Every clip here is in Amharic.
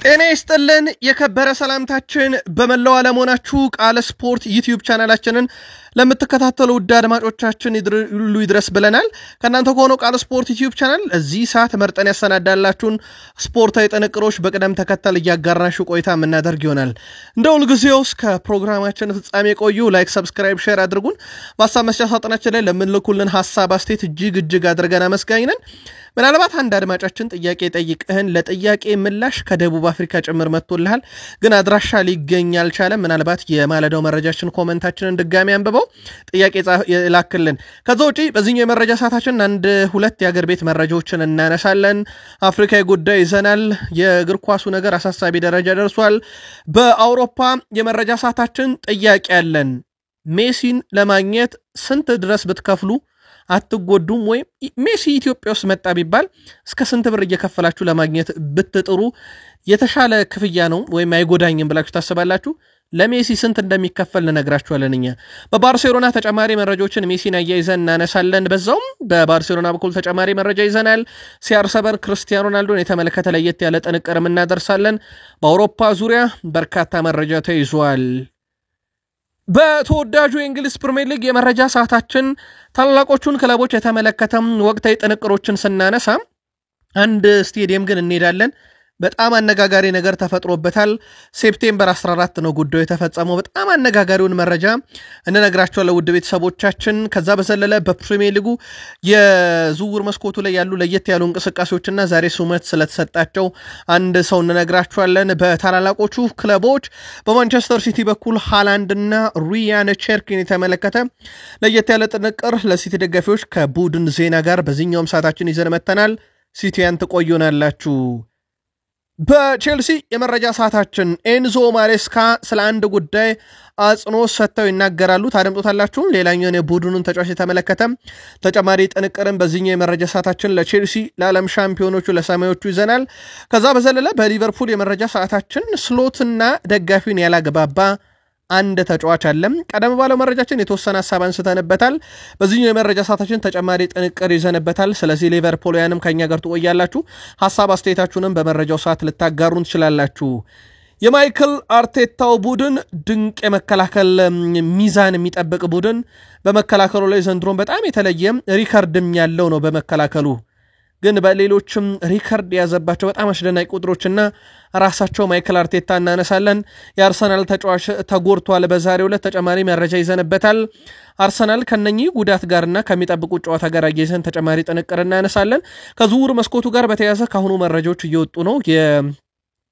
ጤና ይስጥልን የከበረ ሰላምታችን በመላው ዓለም ሆናችሁ ቃል ስፖርት ዩቲዩብ ቻናላችንን ለምትከታተሉ ውድ አድማጮቻችን ሁሉ ይድረስ ብለናል። ከናንተ ሆኖ ቃል ስፖርት ዩቲዩብ ቻናል እዚህ ሰዓት መርጠን ያሰናዳላችሁን ስፖርታዊ ጥንቅሮች በቅደም ተከተል እያጋራሹ ቆይታ የምናደርግ ይሆናል። እንደውል ጊዜው እስከ ፕሮግራማችን ፍጻሜ ቆዩ። ላይክ፣ ሰብስክራይብ፣ ሼር አድርጉን። በሐሳብ መስጫ ሳጥናችን ላይ ለምንልኩልን ሐሳብ አስተያየት እጅግ አድርገን አመስጋኝነን። ምናልባት አንድ አድማጫችን ጥያቄ ጠይቀህን ለጥያቄ ምላሽ ከደቡብ አፍሪካ ጭምር መጥቶልሃል ግን አድራሻ ሊገኝ አልቻለም። ምናልባት የማለዳው መረጃችን ኮሜንታችንን ድጋሚ አንብበው ጥያቄ ላክልን። ከዛ ውጪ በዚህኛው የመረጃ ሰዓታችን አንድ ሁለት የአገር ቤት መረጃዎችን እናነሳለን። አፍሪካዊ ጉዳይ ይዘናል። የእግር ኳሱ ነገር አሳሳቢ ደረጃ ደርሷል። በአውሮፓ የመረጃ ሰዓታችን ጥያቄ ያለን ሜሲን ለማግኘት ስንት ድረስ ብትከፍሉ አትጎዱም ወይ? ሜሲ ኢትዮጵያ ውስጥ መጣ ቢባል እስከ ስንት ብር እየከፈላችሁ ለማግኘት ብትጥሩ የተሻለ ክፍያ ነው ወይም አይጎዳኝም ብላችሁ ታስባላችሁ? ለሜሲ ስንት እንደሚከፈል ነግራችኋለን። እኛ በባርሴሎና ተጨማሪ መረጃዎችን ሜሲን አያይዘን እናነሳለን። በዛውም በባርሴሎና በኩል ተጨማሪ መረጃ ይዘናል። ሲያርሰበር ክርስቲያኖ ሮናልዶን የተመለከተ ለየት ያለ ጥንቅር እናደርሳለን። በአውሮፓ ዙሪያ በርካታ መረጃ ተይዟል። በተወዳጁ የእንግሊዝ ፕሪሚየር ሊግ የመረጃ ሰዓታችን ታላላቆቹን ክለቦች የተመለከተም ወቅታዊ ጥንቅሮችን ስናነሳ አንድ ስቴዲየም ግን እንሄዳለን። በጣም አነጋጋሪ ነገር ተፈጥሮበታል። ሴፕቴምበር 14 ነው ጉዳዩ የተፈጸመው። በጣም አነጋጋሪውን መረጃ እንነግራችኋለን ውድ ቤተሰቦቻችን። ከዛ በዘለለ በፕሪሚየር ሊጉ የዝውውር መስኮቱ ላይ ያሉ ለየት ያሉ እንቅስቃሴዎችና ዛሬ ሹመት ስለተሰጣቸው አንድ ሰው እንነግራችኋለን። በታላላቆቹ ክለቦች በማንቸስተር ሲቲ በኩል ሃላንድና ሪያን ቸርኪን የተመለከተ ለየት ያለ ጥንቅር ለሲቲ ደጋፊዎች ከቡድን ዜና ጋር በዚህኛውም ሰዓታችን ይዘን መተናል። ሲቲያን ትቆዩናላችሁ። በቼልሲ የመረጃ ሰዓታችን ኤንዞ ማሬስካ ስለ አንድ ጉዳይ አጽንኦት ሰጥተው ይናገራሉ። ታደምጡታላችሁ። ሌላኛው የቡድኑን ተጫዋች የተመለከተ ተጨማሪ ጥንቅርን በዚህኛው የመረጃ ሰዓታችን ለቼልሲ ለዓለም ሻምፒዮኖቹ ለሰማዮቹ ይዘናል። ከዛ በዘለለ በሊቨርፑል የመረጃ ሰዓታችን ስሎትና ደጋፊውን ያላግባባ አንድ ተጫዋች አለም። ቀደም ባለው መረጃችን የተወሰነ ሐሳብ አንስተንበታል። በዚህኛው የመረጃ ሰዓታችን ተጨማሪ ጥንቅር ይዘንበታል። ስለዚህ ሊቨርፑልያንም ከኛ ጋር ትቆያላችሁ። ሐሳብ አስተያየታችሁንም በመረጃው ሰዓት ልታጋሩን ትችላላችሁ። የማይክል አርቴታው ቡድን ድንቅ የመከላከል ሚዛን የሚጠብቅ ቡድን በመከላከሉ ላይ ዘንድሮን በጣም የተለየ ሪከርድም ያለው ነው። በመከላከሉ ግን በሌሎችም ሪከርድ ያዘባቸው በጣም አስደናቂ ቁጥሮችና ራሳቸው ማይክል አርቴታ እናነሳለን። የአርሰናል ተጫዋች ተጎድቷል። በዛሬው ዕለት ተጨማሪ መረጃ ይዘንበታል። አርሰናል ከነኚህ ጉዳት ጋርና ከሚጠብቁ ጨዋታ ጋር አያይዘን ተጨማሪ ጥንቅር እናነሳለን። ከዝውውር መስኮቱ ጋር በተያያዘ ካሁኑ መረጃዎች እየወጡ ነው።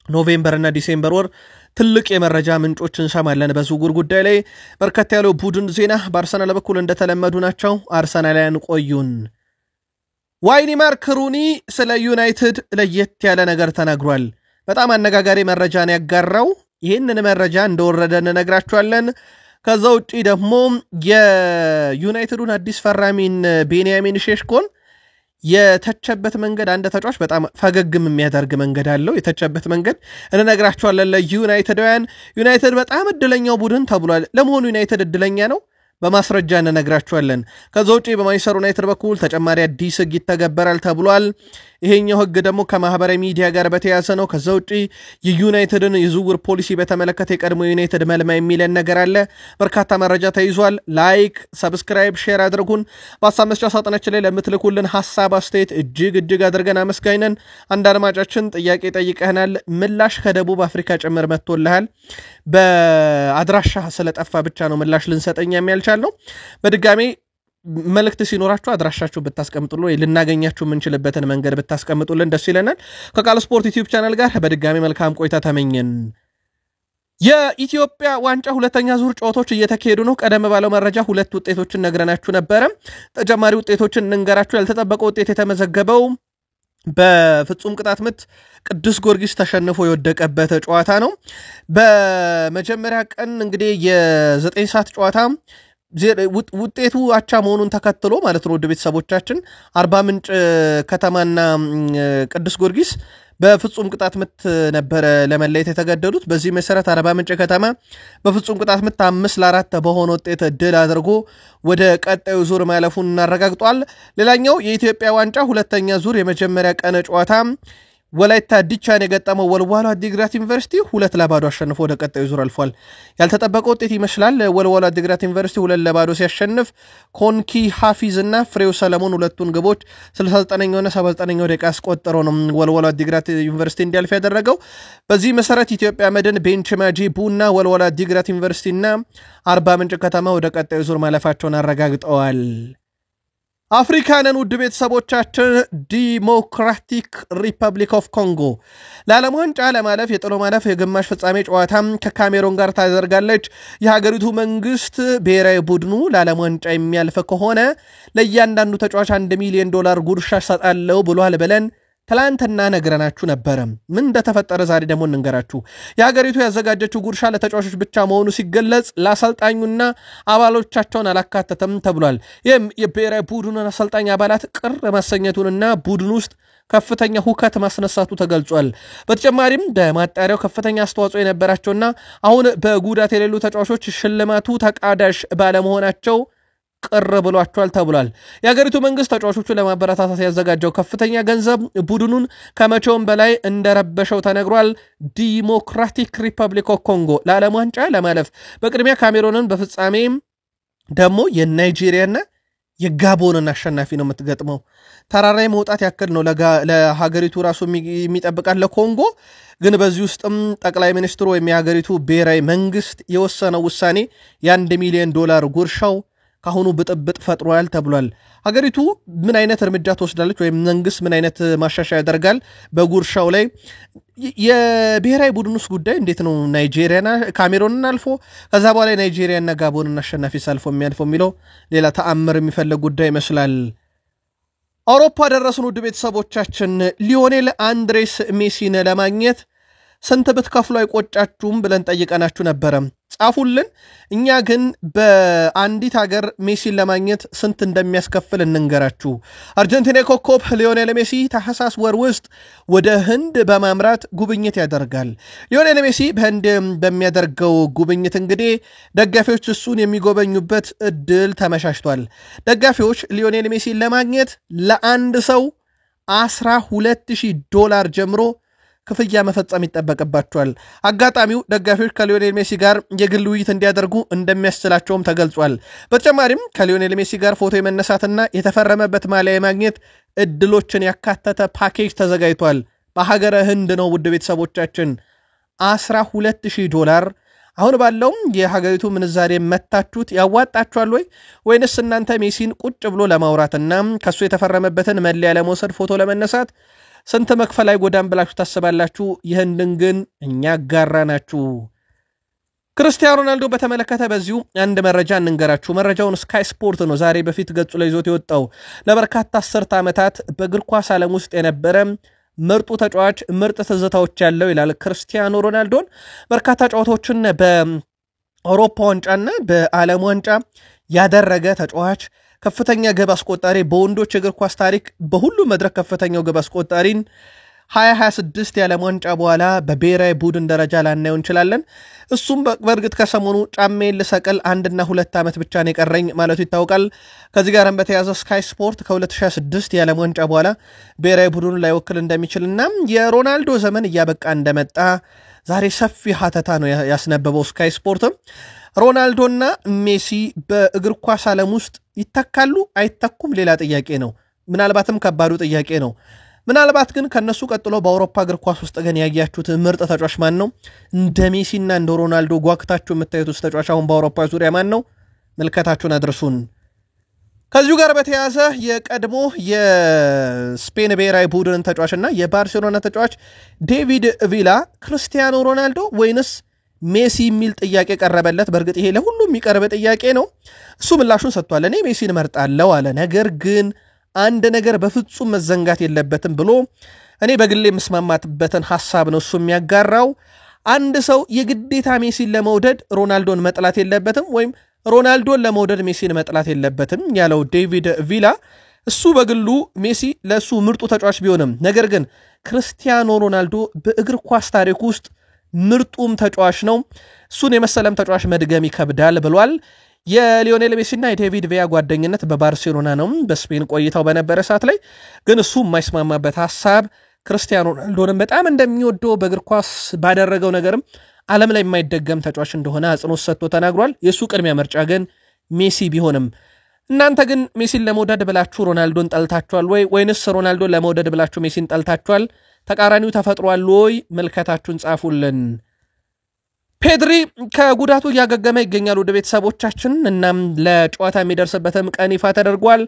የኖቬምበርና ዲሴምበር ወር ትልቅ የመረጃ ምንጮች እንሰማለን። በዝውውር ጉዳይ ላይ በርከት ያለው ቡድን ዜና በአርሰናል በኩል እንደተለመዱ ናቸው። አርሰናላውያን ቆዩን። ዋይኒ ማርክ ሩኒ ስለ ዩናይትድ ለየት ያለ ነገር ተናግሯል። በጣም አነጋጋሪ መረጃን ያጋራው። ይህንን መረጃ እንደወረደ እንነግራችኋለን። ከዛ ውጪ ደግሞ የዩናይትዱን አዲስ ፈራሚን ቤንያሚን ሼሽኮን የተቸበት መንገድ አንድ ተጫዋች በጣም ፈገግም የሚያደርግ መንገድ አለው። የተቸበት መንገድ እንነግራችኋለን። ለዩናይትዳውያን ዩናይትድ በጣም እድለኛው ቡድን ተብሏል። ለመሆኑ ዩናይትድ እድለኛ ነው? በማስረጃ እንነግራችኋለን። ከዛ ውጪ በማንቸስተር ዩናይትድ በኩል ተጨማሪ አዲስ ህግ ይተገበራል ተብሏል። ይሄኛው ህግ ደግሞ ከማህበራዊ ሚዲያ ጋር በተያያዘ ነው። ከዛ ውጪ የዩናይትድን የዝውውር ፖሊሲ በተመለከተ የቀድሞ ዩናይትድ መልማ የሚለን ነገር አለ። በርካታ መረጃ ተይዟል። ላይክ፣ ሰብስክራይብ፣ ሼር አድርጉን። በሐሳብ መስጫ ሳጥናችን ላይ ለምትልኩልን ሐሳብ አስተያየት እጅግ አድርገን አመስጋኝነን። አንድ አድማጫችን ጥያቄ ጠይቀህናል። ምላሽ ከደቡብ አፍሪካ ጭምር መጥቶልሃል። በአድራሻ ስለጠፋ ብቻ ነው ምላሽ ልንሰጠኛ የሚያልቻል ነው። በድጋሚ መልእክት ሲኖራችሁ አድራሻችሁ ብታስቀምጡልን ወይ ልናገኛችሁ የምንችልበትን መንገድ ብታስቀምጡልን ደስ ይለናል። ከቃል ስፖርት ዩቲዩብ ቻናል ጋር በድጋሚ መልካም ቆይታ ተመኘን። የኢትዮጵያ ዋንጫ ሁለተኛ ዙር ጨዋታዎች እየተካሄዱ ነው። ቀደም ባለው መረጃ ሁለት ውጤቶችን ነግረናችሁ ነበረ። ተጨማሪ ውጤቶችን እንንገራችሁ። ያልተጠበቀ ውጤት የተመዘገበው በፍጹም ቅጣት ምት ቅዱስ ጊዮርጊስ ተሸንፎ የወደቀበት ጨዋታ ነው። በመጀመሪያ ቀን እንግዲህ የ9 ሰዓት ጨዋታ ውጤቱ አቻ መሆኑን ተከትሎ ማለት ነው። ወደ ቤተሰቦቻችን አርባ ምንጭ ከተማና ቅዱስ ጊዮርጊስ በፍጹም ቅጣት ምት ነበር ለመለየት የተገደዱት። በዚህ መሰረት አርባ ምንጭ ከተማ በፍጹም ቅጣት ምት 5-4 በሆነ ውጤት ድል አድርጎ ወደ ቀጣዩ ዙር ማለፉን እናረጋግጧል። ሌላኛው የኢትዮጵያ ዋንጫ ሁለተኛ ዙር የመጀመሪያ ቀን ጨዋታ ወላይታ ዲቻን የገጠመው ወልዋሎ አዲግራት ዩኒቨርሲቲ 2-0 አሸንፎ ወደ ቀጣዩ ዙር አልፏል። ያልተጠበቀ ውጤት ይመስላል። ወልዋሎ አዲግራት ዩኒቨርሲቲ 2-0 ሲያሸንፍ ኮንኪ ሐፊዝ እና ፍሬው ሰለሞን ሁለቱን ግቦች 69ኛውና 79ኛው ደቂቃ አስቆጠረው ነው ወልዋሎ አዲግራት ዩኒቨርሲቲ እንዲያልፍ ያደረገው። በዚህ መሰረት ኢትዮጵያ መድን፣ ቤንች ማጂ ቡና፣ ወልዋሎ አዲግራት ዩኒቨርሲቲና አርባ ምንጭ ከተማ ወደ ቀጣዩ ዙር ማለፋቸውን አረጋግጠዋል። አፍሪካንን ውድ ቤተሰቦቻችን ዲሞክራቲክ ሪፐብሊክ ኦፍ ኮንጎ ለዓለም ዋንጫ ለማለፍ የጥሎ ማለፍ የግማሽ ፍጻሜ ጨዋታ ከካሜሮን ጋር ታደርጋለች። የሀገሪቱ መንግስት ብሔራዊ ቡድኑ ለዓለም ዋንጫ የሚያልፍ ከሆነ ለእያንዳንዱ ተጫዋች $1 ሚሊዮን ጉርሻ ሰጣለው ብሏል ብለን ትላንትና ነግረናችሁ ነበር። ምን እንደተፈጠረ ዛሬ ደግሞ እንንገራችሁ። የሀገሪቱ ያዘጋጀችው ጉርሻ ለተጫዋቾች ብቻ መሆኑ ሲገለጽ ለአሰልጣኙና አባሎቻቸውን አላካተተም ተብሏል። ይህም የብሔራዊ ቡድኑን አሰልጣኝ አባላት ቅር ማሰኘቱንና ቡድኑ ውስጥ ከፍተኛ ሁከት ማስነሳቱ ተገልጿል። በተጨማሪም በማጣሪያው ከፍተኛ አስተዋጽኦ የነበራቸውና አሁን በጉዳት የሌሉ ተጫዋቾች ሽልማቱ ተቃዳሽ ባለመሆናቸው ቅር ብሏቸዋል ተብሏል። የሀገሪቱ መንግስት ተጫዋቾቹን ለማበረታታት ያዘጋጀው ከፍተኛ ገንዘብ ቡድኑን ከመቼውም በላይ እንደረበሸው ተነግሯል። ዲሞክራቲክ ሪፐብሊክ ኦፍ ኮንጎ ለዓለም ዋንጫ ለማለፍ በቅድሚያ ካሜሮንን በፍጻሜ ደግሞ የናይጄሪያና የጋቦንን አሸናፊ ነው የምትገጥመው። ተራራይ መውጣት ያክል ነው ለሀገሪቱ ራሱ የሚጠብቃት ለኮንጎ። ግን በዚህ ውስጥም ጠቅላይ ሚኒስትሩ ወይም የሀገሪቱ ብሔራዊ መንግስት የወሰነው ውሳኔ $1 ሚሊዮን ጉርሻው ካሁኑ ብጥብጥ ፈጥሯል ተብሏል። ሀገሪቱ ምን አይነት እርምጃ ትወስዳለች ወይም መንግስት ምን አይነት ማሻሻያ ያደርጋል በጉርሻው ላይ? የብሔራዊ ቡድኑስ ጉዳይ እንዴት ነው? ናይጄሪያና ካሜሮንን አልፎ ከዛ በኋላ ናይጄሪያና ጋቦንን አሸናፊ ሳልፎ የሚያልፈው የሚለው ሌላ ተአምር የሚፈልግ ጉዳይ ይመስላል። አውሮፓ ደረሱን ውድ ቤተሰቦቻችን። ሊዮኔል አንድሬስ ሜሲን ለማግኘት ስንት ብትከፍሉ አይቆጫችሁም ብለን ጠይቀናችሁ ነበረ። ጻፉልን። እኛ ግን በአንዲት ሀገር ሜሲን ለማግኘት ስንት እንደሚያስከፍል እንንገራችሁ። አርጀንቲና ኮከብ ሊዮኔል ሜሲ ታህሳስ ወር ውስጥ ወደ ህንድ በማምራት ጉብኝት ያደርጋል። ሊዮኔል ሜሲ በህንድ በሚያደርገው ጉብኝት እንግዲህ ደጋፊዎች እሱን የሚጎበኙበት እድል ተመቻችቷል። ደጋፊዎች ሊዮኔል ሜሲን ለማግኘት ለአንድ ሰው $12,000 ጀምሮ ክፍያ መፈጸም ይጠበቅባቸዋል። አጋጣሚው ደጋፊዎች ከሊዮኔል ሜሲ ጋር የግል ውይይት እንዲያደርጉ እንደሚያስችላቸውም ተገልጿል። በተጨማሪም ከሊዮኔል ሜሲ ጋር ፎቶ የመነሳትና የተፈረመበት ማሊያ የማግኘት እድሎችን ያካተተ ፓኬጅ ተዘጋጅቷል። በሀገረ ህንድ ነው ውድ ቤተሰቦቻችን። $12,000 አሁን ባለውም የሀገሪቱ ምንዛሬ መታችሁት ያዋጣችኋል ወይንስ እናንተ ሜሲን ቁጭ ብሎ ለማውራትና ከሱ የተፈረመበትን መለያ ለመውሰድ ፎቶ ለመነሳት ስንት መክፈል አይጎዳም ብላችሁ ታስባላችሁ? ይህንን ግን እኛ ጋራናችሁ። ክርስቲያኖ ሮናልዶ በተመለከተ በዚሁ አንድ መረጃ እንንገራችሁ። መረጃውን ስካይ ስፖርት ነው ዛሬ በፊት ገጹ ላይ ይዞት የወጣው። ለበርካታ 10 ዓመታት በእግር ኳስ ዓለም ውስጥ የነበረ ምርጡ ተጫዋች፣ ምርጥ ትዝታዎች ያለው ይላል ክርስቲያኖ ሮናልዶን። በርካታ ጨዋታዎችን በአውሮፓ ዋንጫና በዓለም ዋንጫ ያደረገ ተጫዋች፣ ከፍተኛ ግብ አስቆጣሪ፣ በወንዶች እግር ኳስ ታሪክ በሁሉ መድረክ ከፍተኛው ግብ አስቆጣሪን 2026 የዓለም ዋንጫ በኋላ በብሔራዊ ቡድን ደረጃ ላናየው እንችላለን። እሱም በእርግጥ ከሰሞኑ ጫሜን ልሰቅል 1 እና 2 ዓመት ብቻ ነው የቀረኝ ማለቱ ይታወቃል። ከዚህ ጋርም በተያያዘ ስካይ ስፖርት ከ2026 የዓለም ዋንጫ በኋላ ብሔራዊ ቡድኑን ላይወክል እንደሚችልና የሮናልዶ ዘመን እያበቃ እንደመጣ ዛሬ ሰፊ ሀተታ ነው ያስነበበው ስካይ ስፖርትም። ሮናልዶና ሜሲ በእግር ኳስ ዓለም ውስጥ ይተካሉ አይተኩም ሌላ ጥያቄ ነው። ምናልባትም ከባዱ ጥያቄ ነው። ምናልባት ግን ከነሱ ቀጥሎ በአውሮፓ እግር ኳስ ውስጥ ግን ያያችሁት ምርጥ ተጫዋች ማን ነው? እንደ ሜሲና እንደ ሮናልዶ ጓግታችሁ የምታዩት ተጫዋች አሁን በአውሮፓ ዙሪያ ማን ነው? መልከታችሁን አድርሱን። ከዚሁ ጋር በተያያዘ የቀድሞ የስፔን ብሔራዊ ቡድን ተጫዋችና የባርሴሎና ተጫዋች ዴቪድ ቪላ ክርስቲያኖ ሮናልዶ ወይንስ ሜሲ የሚል ጥያቄ ቀረበለት። በእርግጥ ይሄ ለሁሉም የሚቀርብ ጥያቄ ነው። እሱ ምላሹን ሰጥቷል። እኔ ሜሲን መርጣለሁ አለ። ነገር ግን አንድ ነገር በፍጹም መዘንጋት የለበትም ብሎ እኔ በግሌ የምስማማትበትን ሐሳብ ነው እሱ የሚያጋራው። አንድ ሰው የግዴታ ሜሲን ለመውደድ ሮናልዶን መጥላት የለበትም ወይም ሮናልዶን ለመውደድ ሜሲን መጥላት የለበትም ያለው ዴቪድ ቪላ። እሱ በግሉ ሜሲ ለሱ ምርጡ ተጫዋች ቢሆንም ነገር ግን ክርስቲያኖ ሮናልዶ በእግር ኳስ ታሪክ ውስጥ ምርጡም ተጫዋች ነው። እሱን የመሰለም ተጫዋች መድገም ይከብዳል ብሏል። የሊዮኔል ሜሲና የዴቪድ ቪያ ጓደኝነት በባርሴሎና ነው በስፔን ቆይታው በነበረ ሰዓት ላይ ግን እሱ የማይስማማበት ሐሳብ ክርስቲያኖ ሮናልዶንም በጣም እንደሚወደው በእግር ኳስ ባደረገው ነገርም ዓለም ላይ የማይደገም ተጫዋች እንደሆነ አጽንኦት ሰጥቶ ተናግሯል። የሱ ቅድሚያ ምርጫ ግን ሜሲ ቢሆንም እናንተ ግን ሜሲን ለመውደድ ብላችሁ ሮናልዶን ጠልታችኋል ወይንስ ሮናልዶን ለመውደድ ብላችሁ ሜሲን ጠልታችኋል? ተቃራኒው ተፈጥሯል ወይ? መልከታችሁን ጻፉልን። ፔድሪ ከጉዳቱ እያገገመ ይገኛል ወደ ቤተሰቦቻችን። እናም ለጨዋታ የሚደርስበትም ቀን ይፋ ተደርጓል።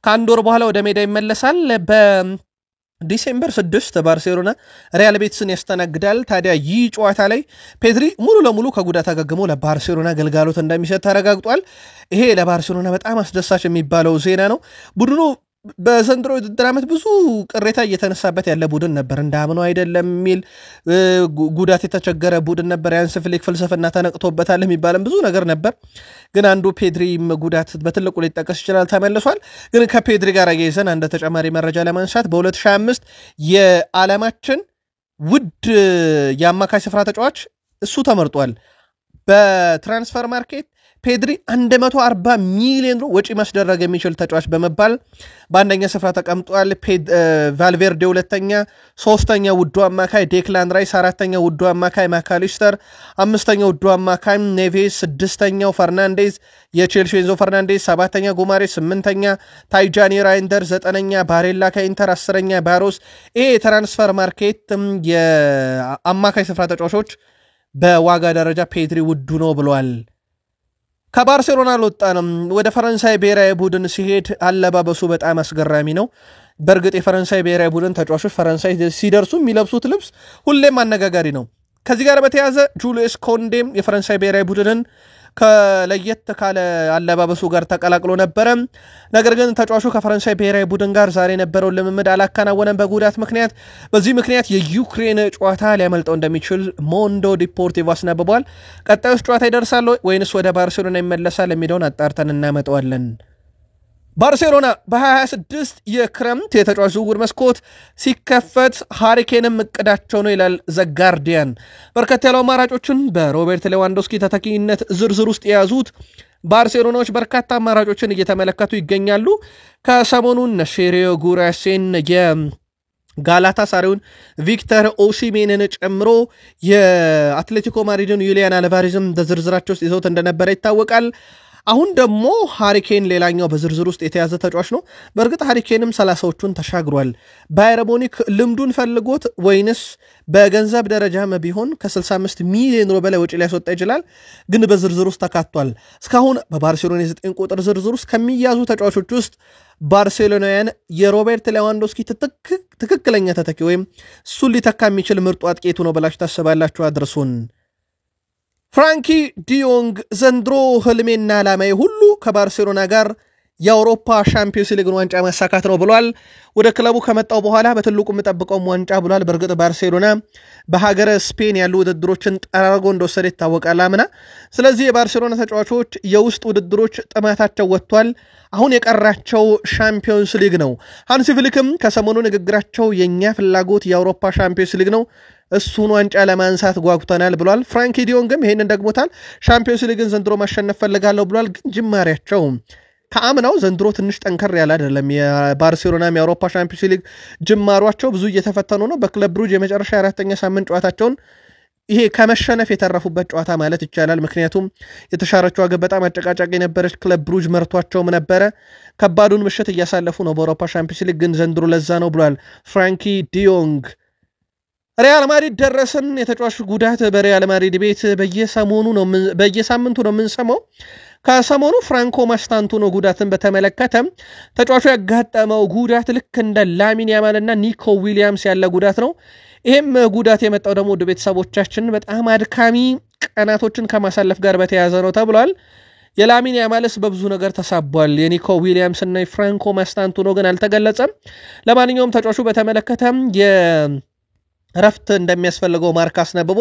ከአንድ ወር በኋላ ወደ ሜዳ ይመለሳል። በዲሴምበር 6 ባርሴሎና ሪያል ቤቲስን ያስተናግዳል። ታዲያ ይህ ጨዋታ ላይ ፔድሪ ሙሉ ለሙሉ ከጉዳት አገግሞ ለባርሴሎና አገልግሎት እንደሚሰጥ ተረጋግጧል። ይሄ ለባርሴሎና በጣም አስደሳች የሚባለው ዜና ነው። ቡድኑ በዘንድሮ የውድድር ዓመት ብዙ ቅሬታ እየተነሳበት ያለ ቡድን ነበር። እንዳምነው አይደለም የሚል ጉዳት የተቸገረ ቡድን ነበር። ያንስ ፍሊክ ፍልስፍና ተነቅቶበታል የሚባልም ብዙ ነገር ነበር። ግን አንዱ ፔድሪ ጉዳት በትልቁ ሊጠቀስ ይችላል፣ ተመልሷል። ግን ከፔድሪ ጋር አያይዘን አንድ ተጨማሪ መረጃ ለማንሳት በ2025 የዓለማችን ውድ የአማካይ ስፍራ ተጫዋች እሱ ተመርጧል። በትራንስፈር ማርኬት ፔድሪ 140 ሚሊዮን ወጪ ማስደረግ የሚችል ተጫዋች በመባል በአንደኛ ስፍራ ተቀምጧል። ቫልቬርዴ ሁለተኛ፣ ሶስተኛ ውዱ አማካይ ዴክላን ራይስ፣ አራተኛ ውዱ አማካይ ማካሊስተር፣ አምስተኛ ውዱ አማካይ ኔቬስ፣ ስድስተኛው ፈርናንዴዝ የቼልሲ ኤንዞ ፈርናንዴዝ፣ ሰባተኛ ጉማሬ፣ ስምንተኛ ታይጃኒ ራይንደር፣ ዘጠነኛ ባሬላ ከኢንተር፣ አስረኛ ባሮስ። ይሄ የትራንስፈር ማርኬት የአማካይ ስፍራ ተጫዋቾች በዋጋ ደረጃ ፔድሪ ውዱ ነው ብሏል። ከባርሴሎና አልወጣንም። ወደ ፈረንሳይ ብሔራዊ ቡድን ሲሄድ አለባበሱ በጣም አስገራሚ ነው። በእርግጥ የፈረንሳይ ብሔራዊ ቡድን ተጫዋቾች ፈረንሳይ ሲደርሱ የሚለብሱት ልብስ ሁሌም አነጋጋሪ ነው። ከዚህ ጋር በተያያዘ ጁልየስ ኮንዴም የፈረንሳይ ብሔራዊ ቡድንን ከለየት ካለ አለባበሱ ጋር ተቀላቅሎ ነበረ። ነገር ግን ተጫዋቹ ከፈረንሳይ ብሔራዊ ቡድን ጋር ዛሬ የነበረውን ልምምድ አላከናወነም በጉዳት ምክንያት። በዚህ ምክንያት የዩክሬን ጨዋታ ሊያመልጠው እንደሚችል ሞንዶ ዲፖርቲቮ አስነብቧል። ቀጣዩስ ጨዋታ ይደርሳል ወይንስ ወደ ባርሴሎና ይመለሳል የሚለውን አጣርተን እናመጣዋለን። ባርሴሎና በ2026 የክረምት የተጫዋች ዝውውር መስኮት ሲከፈት ሃሪኬንም እቅዳቸው ነው ይላል ዘጋርዲያን። በርከት ያለው አማራጮችን በሮቤርት ሌዋንዶስኪ ተተኪነት ዝርዝር ውስጥ የያዙት ባርሴሎናዎች በርካታ አማራጮችን እየተመለከቱ ይገኛሉ። ከሰሞኑን ሼሪዮ ጉራሴን የጋላታ ሳሪውን ቪክተር ኦሲሜንን ጨምሮ የአትሌቲኮ ማድሪድን ዩሊያን አልቫሬዝም በዝርዝራቸው ውስጥ ይዘውት እንደነበረ ይታወቃል። አሁን ደግሞ ሃሪኬን ሌላኛው በዝርዝር ውስጥ የተያዘ ተጫዋች ነው። በእርግጥ ሃሪኬንም 30ዎቹን ተሻግሯል። ባየር ሙኒክ ልምዱን ፈልጎት ወይንስ በገንዘብ ደረጃም ቢሆን ከ65 ሚሊዮን ዩሮ በላይ ወጪ ሊያስወጣ ይችላል። ግን በዝርዝር ውስጥ ተካቷል። እስካሁን በባርሴሎና የ9 ቁጥር ዝርዝር ውስጥ ከሚያዙ ተጫዋቾች ውስጥ ባርሴሎናውያን የሮቤርት ሌዋንዶስኪ ትክክለኛ ተተኪ ወይም እሱን ሊተካ የሚችል ምርጡ አጥቂቱ ነው ብላችሁ ታስባላችሁ? አድርሱን። ፍራንኪ ዲዮንግ ዘንድሮ ህልሜና ዓላማዬ ሁሉ ከባርሴሎና ጋር የአውሮፓ ሻምፒዮንስ ሊግን ዋንጫ ማሳካት ነው ብሏል። ወደ ክለቡ ከመጣው በኋላ በትልቁ የምጠብቀው ዋንጫ ብሏል። በእርግጥ ባርሴሎና በሀገረ ስፔን ያሉ ውድድሮችን ጠራርጎ እንደወሰደ ይታወቃል አምና። ስለዚህ የባርሴሎና ተጫዋቾች የውስጥ ውድድሮች ጥማታቸው ወጥቷል። አሁን የቀራቸው ሻምፒዮንስ ሊግ ነው። ሃንሲ ፍሊክም ከሰሞኑ ንግግራቸው የኛ ፍላጎት የአውሮፓ ሻምፒዮንስ ሊግ ነው፣ እሱን ዋንጫ ለማንሳት ጓጉተናል ብሏል። ፍራንኪ ዲዮንግም ይሄንን ደግሞታል። ሻምፒዮንስ ሊግን ዘንድሮ ማሸነፍ ፈልጋለሁ ብሏል። ግን ጅማሬያቸው ከአምናው ዘንድሮ ትንሽ ጠንከር ያለ አይደለም። የባርሴሎናም የአውሮፓ ሻምፒዮንስ ሊግ ጅማሯቸው ብዙ እየተፈተኑ ነው። በክለብ ብሩጅ የመጨረሻ 4ኛ ሳምንት ጨዋታቸውን ይሄ ከመሸነፍ የተረፉበት ጨዋታ ማለት ይቻላል። ምክንያቱም የተሻረችው ግብ በጣም አጨቃጫቂ የነበረች ክለብ ብሩጅ መርቷቸውም ነበረ። ከባዱን ምሽት እያሳለፉ ነው በአውሮፓ ሻምፒዮንስ ሊግ። ግን ዘንድሮ ለዛ ነው ብሏል ፍራንኪ ዲዮንግ። ሪያል ማድሪድ ደረስን። የተጫዋች ጉዳት በሪያል ማድሪድ ቤት በየሳምንቱ ነው የምንሰማው። ከሰሞኑ ፍራንኮ ማስታንቱኖ ጉዳትን በተመለከተ ተጫዋቹ ያጋጠመው ጉዳት ልክ እንደ ላሚን ያማልና ኒኮ ዊሊያምስ ያለ ጉዳት ነው። ይህም ጉዳት የመጣው ደግሞ ወደ ቤተሰቦቻችን በጣም አድካሚ ቀናቶችን ከማሳለፍ ጋር በተያያዘ ነው ተብሏል። የላሚን ያማልስ በብዙ ነገር ተሳቧል። የኒኮ ዊሊያምስ እና የፍራንኮ ማስታንቱኖ ግን አልተገለጸም። ለማንኛውም ተጫዋቹ በተመለከተ ረፍት እንደሚያስፈልገው ማርካ አስነብቦ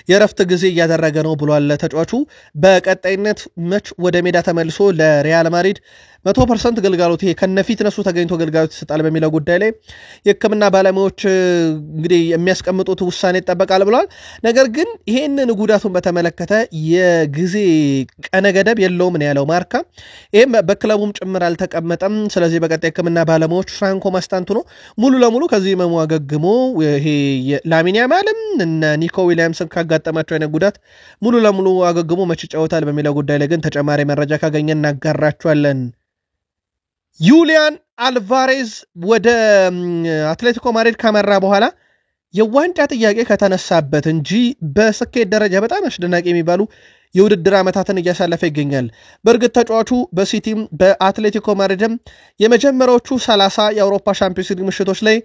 የረፍት ጊዜ እያደረገ ነው ብሏል። ተጫዋቹ በቀጣይነት መች ወደ ሜዳ ተመልሶ ለሪያል ማድሪድ 100% ግልጋሎት ይሄ ከነፊትነሱ ተገኝቶ ግልጋሎት ይሰጣል በሚለው ጉዳይ ላይ የሕክምና ባለሙያዎች እንግዲህ የሚያስቀምጡት ውሳኔ ይጠበቃል ብለዋል። ነገር ግን ይሄንን ጉዳቱን በተመለከተ የጊዜ ቀነ ገደብ የለውም ነው ያለው ማርካ። ይሄም በክለቡም ጭምር አልተቀመጠም። ስለዚህ በቀጣይ ሕክምና ባለሙያዎች ፍራንኮ ማስታንቱኖ ሙሉ ለሙሉ ከዚህ መዋገግሞ ይሄ ላሚን ያማልም እና ኒኮ ዊሊያምስን ካጋጠማቸው አይነት ጉዳት ሙሉ ለሙሉ አገግሞ መች ይጫወታል በሚለው ጉዳይ ላይ ግን ተጨማሪ መረጃ ካገኘን እናጋራችኋለን። ዩሊያን አልቫሬዝ ወደ አትሌቲኮ ማድሪድ ካመራ በኋላ የዋንጫ ጥያቄ ከተነሳበት እንጂ በስኬት ደረጃ በጣም አስደናቂ የሚባሉ የውድድር ዓመታትን እያሳለፈ ይገኛል። በእርግጥ ተጫዋቹ በሲቲም በአትሌቲኮ ማድሪድም የመጀመሪያዎቹ 30 የአውሮፓ ሻምፒዮንስ ሊግ ምሽቶች ላይ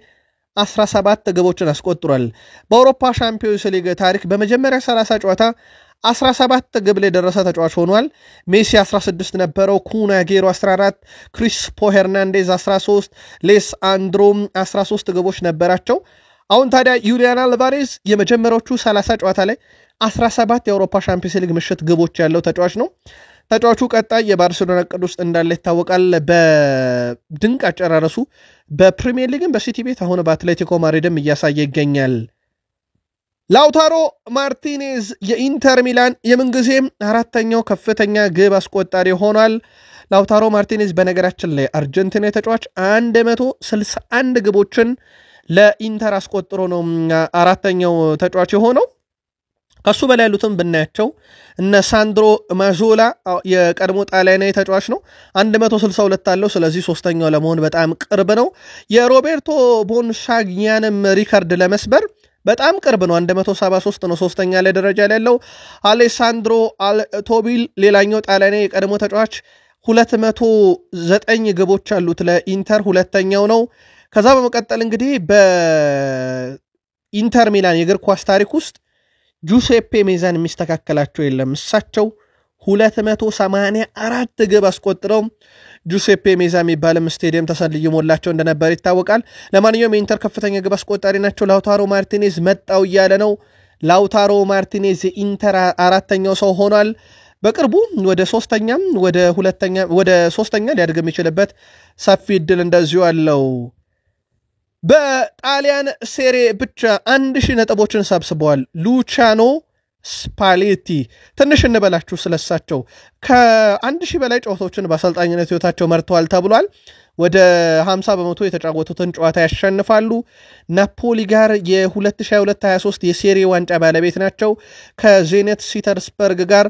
17 ግቦችን አስቆጥሯል። በአውሮፓ ሻምፒዮንስ ሊግ ታሪክ በመጀመሪያ 30 ጨዋታ 17 ግብ ላይ ደረሰ ተጫዋች ሆኗል። ሜሲ 16 ነበረው፣ ኩን አጌሮ 14፣ ክሪስፖ ሄርናንዴዝ 13፣ ሌስ አንድሮም 13 ግቦች ነበራቸው። አሁን ታዲያ ዩሊያን አልቫሬዝ የመጀመሪያዎቹ 30 ጨዋታ ላይ 17 የአውሮፓ ሻምፒዮንስ ሊግ ምሽት ግቦች ያለው ተጫዋች ነው። ተጫዋቹ ቀጣይ የባርሴሎና ዕቅድ ውስጥ እንዳለ ይታወቃል። በድንቅ አጨራረሱ በፕሪሚየር ሊግም በሲቲ ቤት አሁን በአትሌቲኮ ማድሪድም እያሳየ ይገኛል። ላውታሮ ማርቲኔዝ የኢንተር ሚላን የምንጊዜም አራተኛው ከፍተኛ ግብ አስቆጣሪ ሆኗል። ላውታሮ ማርቲኔዝ በነገራችን ላይ አርጀንቲና ተጫዋች 161 ግቦችን ለኢንተር አስቆጥሮ ነው አራተኛው ተጫዋች የሆነው። ከሱ በላይ ያሉትም ብናያቸው እነ ሳንድሮ ማዞላ የቀድሞ ጣሊያናዊ ተጫዋች ነው፣ 162 አለው። ስለዚህ ሶስተኛው ለመሆን በጣም ቅርብ ነው። የሮቤርቶ ቦንሻግኛንም ሪከርድ ለመስበር በጣም ቅርብ ነው፣ 173 ነው ሶስተኛ ላይ ደረጃ ላይ ያለው። አሌሳንድሮ ቶቢል ሌላኛው ጣሊያናዊ የቀድሞ ተጫዋች 209 ግቦች አሉት ለኢንተር፣ ሁለተኛው ነው። ከዛ በመቀጠል እንግዲህ በኢንተር ሚላን የእግር ኳስ ታሪክ ውስጥ ጁሴፔ ሜዛን የሚስተካከላቸው የለም። እሳቸው 284 ግብ አስቆጥረው ጁሴፔ ሜዛ የሚባልም ስቴዲየም ተሰልይሞላቸው እንደነበር ይታወቃል። ለማንኛውም የኢንተር ከፍተኛ ግብ አስቆጣሪ ናቸው። ላውታሮ ማርቲኔዝ መጣው እያለ ነው። ላውታሮ ማርቲኔዝ የኢንተር አራተኛው ሰው ሆኗል። በቅርቡ ወደ ሶስተኛ ሊያድግ የሚችልበት ሰፊ እድል እንደዚሁ አለው። በጣሊያን ሴሬ ብቻ 1000 ነጥቦችን ሰብስበዋል ሉቻኖ ስፓሌቲ። ትንሽ እንበላችሁ ስለሳቸው። ከ1000 በላይ ጨዋታዎችን በአሰልጣኝነት ህይወታቸው መርተዋል ተብሏል። ወደ 50 በመቶ የተጫወቱትን ጨዋታ ያሸንፋሉ። ናፖሊ ጋር የ2022-23 የሴሪ ዋንጫ ባለቤት ናቸው። ከዜኔት ሲተርስበርግ ጋር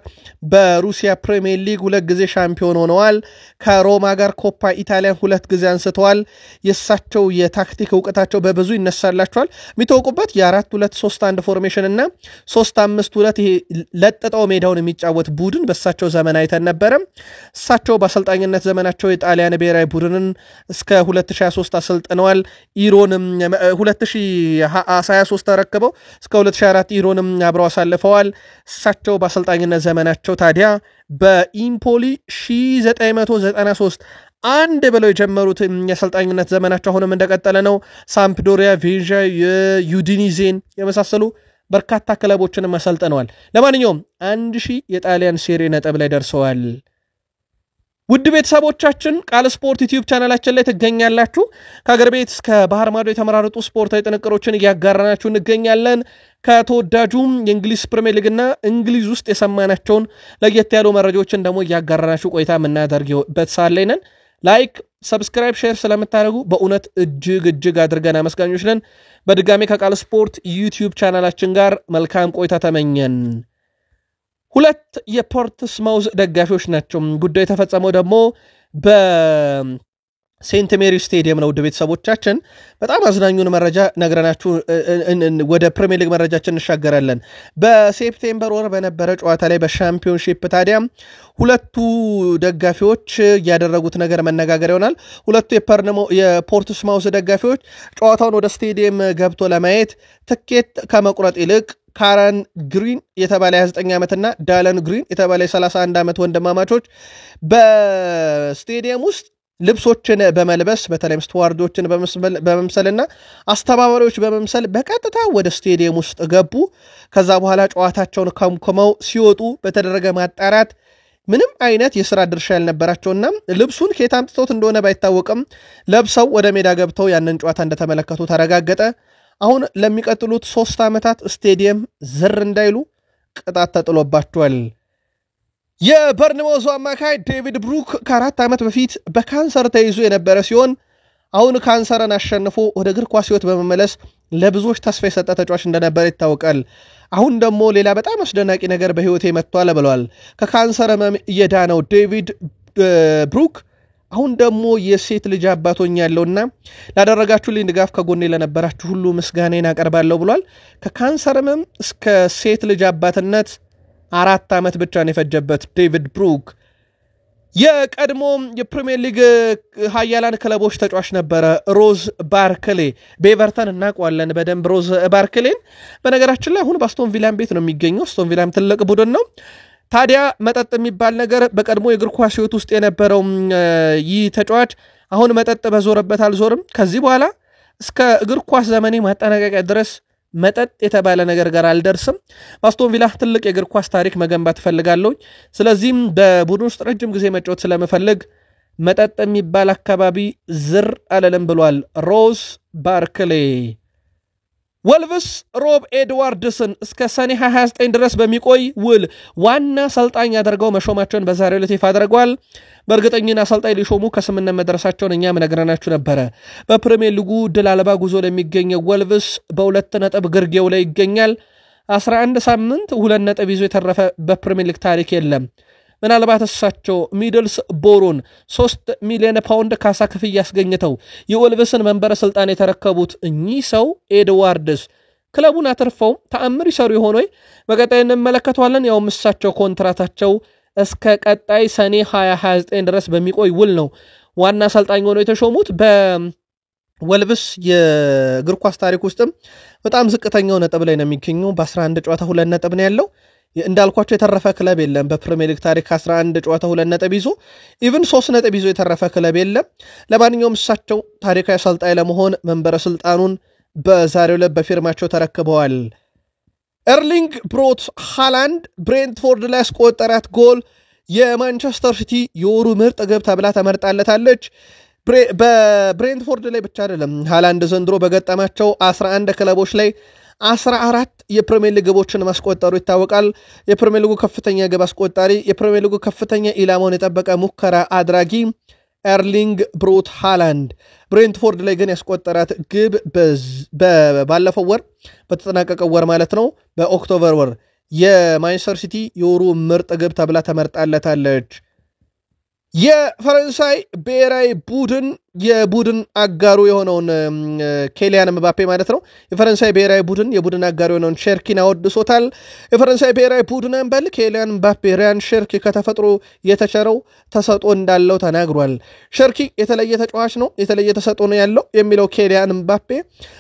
በሩሲያ ፕሪሚየር ሊግ 2 ጊዜ ሻምፒዮን ሆነዋል። ከሮማ ጋር ኮፓ ኢታሊያን 2 ጊዜ አንስተዋል። የእሳቸው የታክቲክ እውቀታቸው በብዙ ይነሳላቸዋል። የሚታወቁበት የ4-2-3-1 ፎርሜሽን እና 3-5-2 ይሄ ለጥጠው ሜዳውን የሚጫወት ቡድን በእሳቸው ዘመን አይተን ነበረም። እሳቸው በአሰልጣኝነት ዘመናቸው የጣሊያን ብሔራዊ ቡድንን እስከ 2023 አሰልጥነዋል። ኢሮንም 2023 ተረክበው እስከ 2024 ኢሮንም አብረው አሳልፈዋል። እሳቸው በአሰልጣኝነት ዘመናቸው ታዲያ በኢምፖሊ 1993 አንድ ብለው የጀመሩት የአሰልጣኝነት ዘመናቸው አሁንም እንደቀጠለ ነው። ሳምፕዶሪያ፣ ቬንዣ፣ ዩዲኒዜን የመሳሰሉ በርካታ ክለቦችንም አሰልጥነዋል። ለማንኛውም 1000 የጣሊያን ሴሪ ነጥብ ላይ ደርሰዋል። ውድ ቤተሰቦቻችን ቃል ስፖርት ዩቲዩብ ቻናላችን ላይ ትገኛላችሁ። ከሀገር ቤት እስከ ባህር ማዶ የተመራረጡ ስፖርታዊ ጥንቅሮችን እያጋራናችሁ እንገኛለን። ከተወዳጁም የእንግሊዝ ፕሪሚየር ሊግና እንግሊዝ ውስጥ የሰማናቸውን ለየት ያሉ መረጃዎችን ደግሞ እያጋራናችሁ ቆይታ የምናደርግበት ሰዓት ላይ ነን። ላይክ፣ ሰብስክራይብ፣ ሼር ስለምታደርጉ በእውነት እጅግ አድርገን አመስጋኞች ነን። በድጋሚ ከቃል ስፖርት ዩቲዩብ ቻናላችን ጋር መልካም ቆይታ ተመኘን። 2 የፖርትስማውዝ ደጋፊዎች ናቸው። ጉዳዩ የተፈጸመው ደግሞ በሴንት ሜሪ ስቴዲየም ነው። ውድ ቤተሰቦቻችን በጣም አዝናኙን መረጃ ነግረናችሁ ወደ ፕሪሚየር ሊግ መረጃችን እንሻገራለን። በሴፕቴምበር ወር በነበረ ጨዋታ ላይ በሻምፒዮንሺፕ ታዲያ 2 ደጋፊዎች ያደረጉት ነገር መነጋገር ይሆናል። 2 የፖርትስማውዝ ደጋፊዎች ጨዋታውን ወደ ስቴዲየም ገብቶ ለማየት ትኬት ከመቁረጥ ይልቅ ካረን ግሪን የተባለ 29 ዓመትና ዳለን ግሪን የተባለ 31 ዓመት ወንድማማቾች በስቴዲየም ውስጥ ልብሶችን በመልበስ በተለይም ስቱዋርዶችን በመምሰልና አስተባባሪዎች በመምሰል በቀጥታ ወደ ስቴዲየም ውስጥ ገቡ። ከዛ በኋላ ጨዋታቸውን ከምክመው ሲወጡ በተደረገ ማጣራት ምንም አይነት የሥራ ድርሻ ያልነበራቸውና ልብሱን ከየት አምጥተውት እንደሆነ ባይታወቅም ለብሰው ወደ ሜዳ ገብተው ያንን ጨዋታ እንደተመለከቱ ተረጋገጠ። አሁን ለሚቀጥሉት 3 ዓመታት ስቴዲየም ዝር እንዳይሉ ቅጣት ተጥሎባቸዋል። የበርንማውዝ አማካይ ዴቪድ ብሩክ ከ4 ዓመት በፊት በካንሰር ተይዞ የነበረ ሲሆን አሁን ካንሰርን አሸንፎ ወደ እግር ኳስ ሕይወት በመመለስ ለብዙዎች ተስፋ የሰጠ ተጫዋች እንደነበረ ይታወቃል። አሁን ደግሞ ሌላ በጣም አስደናቂ ነገር በሕይወቴ መጥቷል ብለዋል። ከካንሰር ህመም የዳነው ዴቪድ ብሩክ አሁን ደግሞ የሴት ልጅ አባቶኝ ያለውና ላደረጋችሁልኝ ድጋፍ ከጎኔ ለነበራችሁ ሁሉ ምስጋናዬን አቀርባለሁ ብሏል። ከካንሰር ህመም እስከ ሴት ልጅ አባትነት 4 ዓመት ብቻ ነው የፈጀበት ዴቪድ ብሩክ። የቀድሞ የፕሪሚየር ሊግ ሀያላን ክለቦች ተጫዋች ነበረ ሮዝ ባርክሌ። በኤቨርተን እናውቀዋለን በደንብ ሮዝ ባርክሌን። በነገራችን ላይ አሁን በአስቶን ቪላም ቤት ነው የሚገኘው። አስቶን ቪላም ትልቅ ቡድን ነው። ታዲያ መጠጥ የሚባል ነገር በቀድሞ የእግር ኳስ ህይወት ውስጥ የነበረው ይህ ተጫዋች አሁን መጠጥ በዞረበት አልዞርም፣ ከዚህ በኋላ እስከ እግር ኳስ ዘመኔ ማጠናቀቂያ ድረስ መጠጥ የተባለ ነገር ጋር አልደርስም፣ በአስቶን ቪላ ትልቅ የእግር ኳስ ታሪክ መገንባት እፈልጋለሁ፣ ስለዚህም በቡድን ውስጥ ረጅም ጊዜ መጫወት ስለምፈልግ መጠጥ የሚባል አካባቢ ዝር አለለም ብሏል ሮዝ ባርክሌ። ወልቭስ ሮብ ኤድዋርድስን እስከ ሰኔ 29 ድረስ በሚቆይ ውል ዋና አሰልጣኝ አድርገው መሾማቸውን በዛሬው ዕለት ይፋ አድርገዋል። በእርግጠኝነት አሰልጣኝ ሊሾሙ ከስምምነት መድረሳቸውን እኛም ነግረናችሁ ነበረ። በፕሪሚየር ሊጉ ድል አልባ ጉዞ ለሚገኘው ወልቭስ በ2 ነጥብ ግርጌው ላይ ይገኛል። 11 ሳምንት 2 ነጥብ ይዞ የተረፈ በፕሪሚየር ሊግ ታሪክ የለም። ምናልባት እሳቸው ሚድልስ ቦሩን 3 ሚሊዮን ፓውንድ ካሳ ክፍያ ያስገኝተው የወልቭስን መንበረ ስልጣን የተረከቡት እኚህ ሰው ኤድዋርድስ ክለቡን አትርፈው ተአምር ይሰሩ ይሆን ወይ? በቀጣይ እንመለከተዋለን። ያው እሳቸው ኮንትራታቸው እስከ ቀጣይ ሰኔ 2029 ድረስ በሚቆይ ውል ነው ዋና አሰልጣኝ ሆነው የተሾሙት። በወልቭስ የእግር ኳስ ታሪክ ውስጥም በጣም ዝቅተኛው ነጥብ ላይ ነው የሚገኘው። በ11 ጨዋታ 2 ነጥብ ነው ያለው። እንዳልኳቸው የተረፈ ክለብ የለም በፕሪሚየር ሊግ ታሪክ 11 ጨዋታ 2 ነጥብ ይዞ ኢቭን 3 ነጥብ ይዞ የተረፈ ክለብ የለም። ለማንኛውም እሳቸው ታሪካዊ አሰልጣኝ ለመሆን መንበረ ስልጣኑን በዛሬው ዕለት በፊርማቸው ተረክበዋል። ኤርሊንግ ብሮት ሃላንድ ብሬንትፎርድ ላይ ያስቆጠራት ጎል የማንቸስተር ሲቲ የወሩ ምርጥ ግብ ተብላ ተመርጣለታለች። በብሬንትፎርድ ላይ ብቻ አይደለም ሃላንድ ዘንድሮ በገጠማቸው 11 ክለቦች ላይ 14 የፕሪሚየር ሊግ ግቦችን ማስቆጠሩ ይታወቃል። የፕሪሚየር ሊጉ ከፍተኛ ግብ አስቆጣሪ፣ የፕሪሚየር ሊጉ ከፍተኛ ኢላማውን የጠበቀ ሙከራ አድራጊ ኤርሊንግ ብሮት ሃላንድ። ብሬንትፎርድ ላይ ግን ያስቆጠራት ግብ ባለፈው ወር በተጠናቀቀው ወር ማለት ነው በኦክቶበር ወር የማንቸስተር ሲቲ የወሩ ምርጥ ግብ ተብላ ተመርጣለታለች። የፈረንሳይ ብሔራዊ ቡድን የቡድን አጋሩ የሆነውን ኬሊያን ምባፔ ማለት ነው የፈረንሳይ ብሔራዊ ቡድን የቡድን አጋሩ የሆነውን ሸርኪን አወድሶታል። የፈረንሳይ ብሔራዊ ቡድን አምበል ኬሊያን ምባፔ ሪያን ሸርኪ ከተፈጥሮ የተቸረው ተሰጥኦ እንዳለው ተናግሯል። ሸርኪ የተለየ ተጫዋች ነው፣ የተለየ ተሰጥኦ ነው ያለው የሚለው ኬሊያን ምባፔ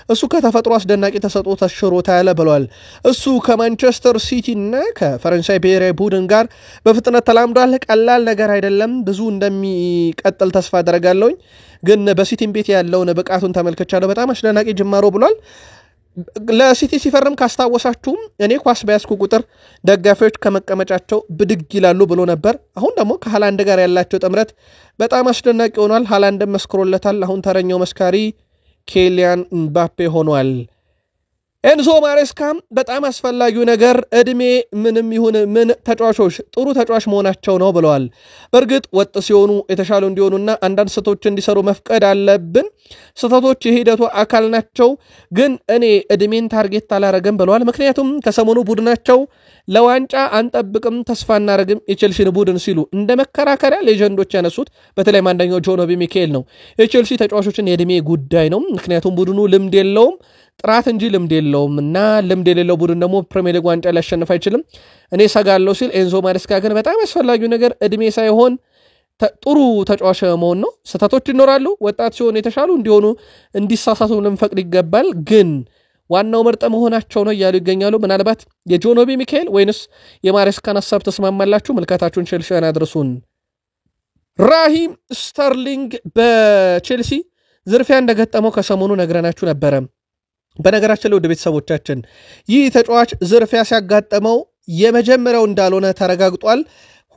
እሱ ከተፈጥሮ አስደናቂ ተሰጥኦ ተሽሮታል ብሏል። እሱ ከማንቸስተር ሲቲ እና ከፈረንሳይ ብሔራዊ ቡድን ጋር በፍጥነት ተላምዷል። ቀላል ነገር አይደለም፣ ብዙ እንደሚቀጥል ተስፋ አደርጋለሁ። ግን በሲቲም ቤት ያለውን ብቃቱን ተመልክቻለሁ፣ በጣም አስደናቂ ጅማሮ ብሏል። ለሲቲ ሲፈርም ካስታወሳችሁም እኔ ኳስ በያዝኩ ቁጥር ደጋፊዎች ከመቀመጫቸው ብድግ ይላሉ ብሎ ነበር። አሁን ደግሞ ከሃላንድ ጋር ያላቸው ጥምረት በጣም አስደናቂ ሆኗል። ሃላንድም መስክሮለታል። አሁን ተረኛው መስካሪ ኬሊያን ምባፔ ሆኗል። ኤንዞ ማሬስካም በጣም አስፈላጊው ነገር እድሜ ምንም ይሁን ምን ተጫዋቾች ጥሩ ተጫዋች መሆናቸው ነው ብለዋል። በእርግጥ ወጥ ሲሆኑ የተሻሉ እንዲሆኑና አንዳንድ ስህተቶች እንዲሰሩ መፍቀድ አለብን። ስህተቶች የሂደቱ አካል ናቸው፣ ግን እኔ እድሜን ታርጌት አላረግም ብለዋል። ምክንያቱም ከሰሞኑ ቡድናቸው ለዋንጫ አንጠብቅም ተስፋ እናረግም የቼልሲን ቡድን ሲሉ እንደ መከራከሪያ ሌጀንዶች ያነሱት በተለይ አንደኛው ጆን ኦቢ ሚካኤል ነው። የቼልሲ ተጫዋቾችን የእድሜ ጉዳይ ነው፣ ምክንያቱም ቡድኑ ልምድ የለውም ጥራት እንጂ ልምድ የለውም እና ልምድ የሌለው ቡድን ደግሞ ፕሪሚየር ሊግ ዋንጫ ሊያሸንፍ አይችልም፣ እኔ ሰጋለሁ ሲል ኤንዞ ማሬስካ ግን በጣም አስፈላጊው ነገር እድሜ ሳይሆን ጥሩ ተጫዋች መሆን ነው። ስህተቶች ይኖራሉ፣ ወጣት ሲሆን የተሻሉ እንዲሆኑ እንዲሳሳቱ ልንፈቅድ ይገባል፣ ግን ዋናው ምርጥ መሆናቸው ነው እያሉ ይገኛሉ። ምናልባት የጆን ኦቢ ሚካኤል ወይንስ የማሬስካን ሀሳብ ተስማማላችሁ? ምልከታችሁን ቼልሲያን አድርሱን። ራሂም ስተርሊንግ በቼልሲ ዝርፊያ እንደገጠመው ከሰሞኑ ነግረናችሁ ነበረ። በነገራችን ላይ ወደ ቤተሰቦቻችን ይህ ተጫዋች ዝርፊያ ሲያጋጠመው የመጀመሪያው እንዳልሆነ ተረጋግጧል።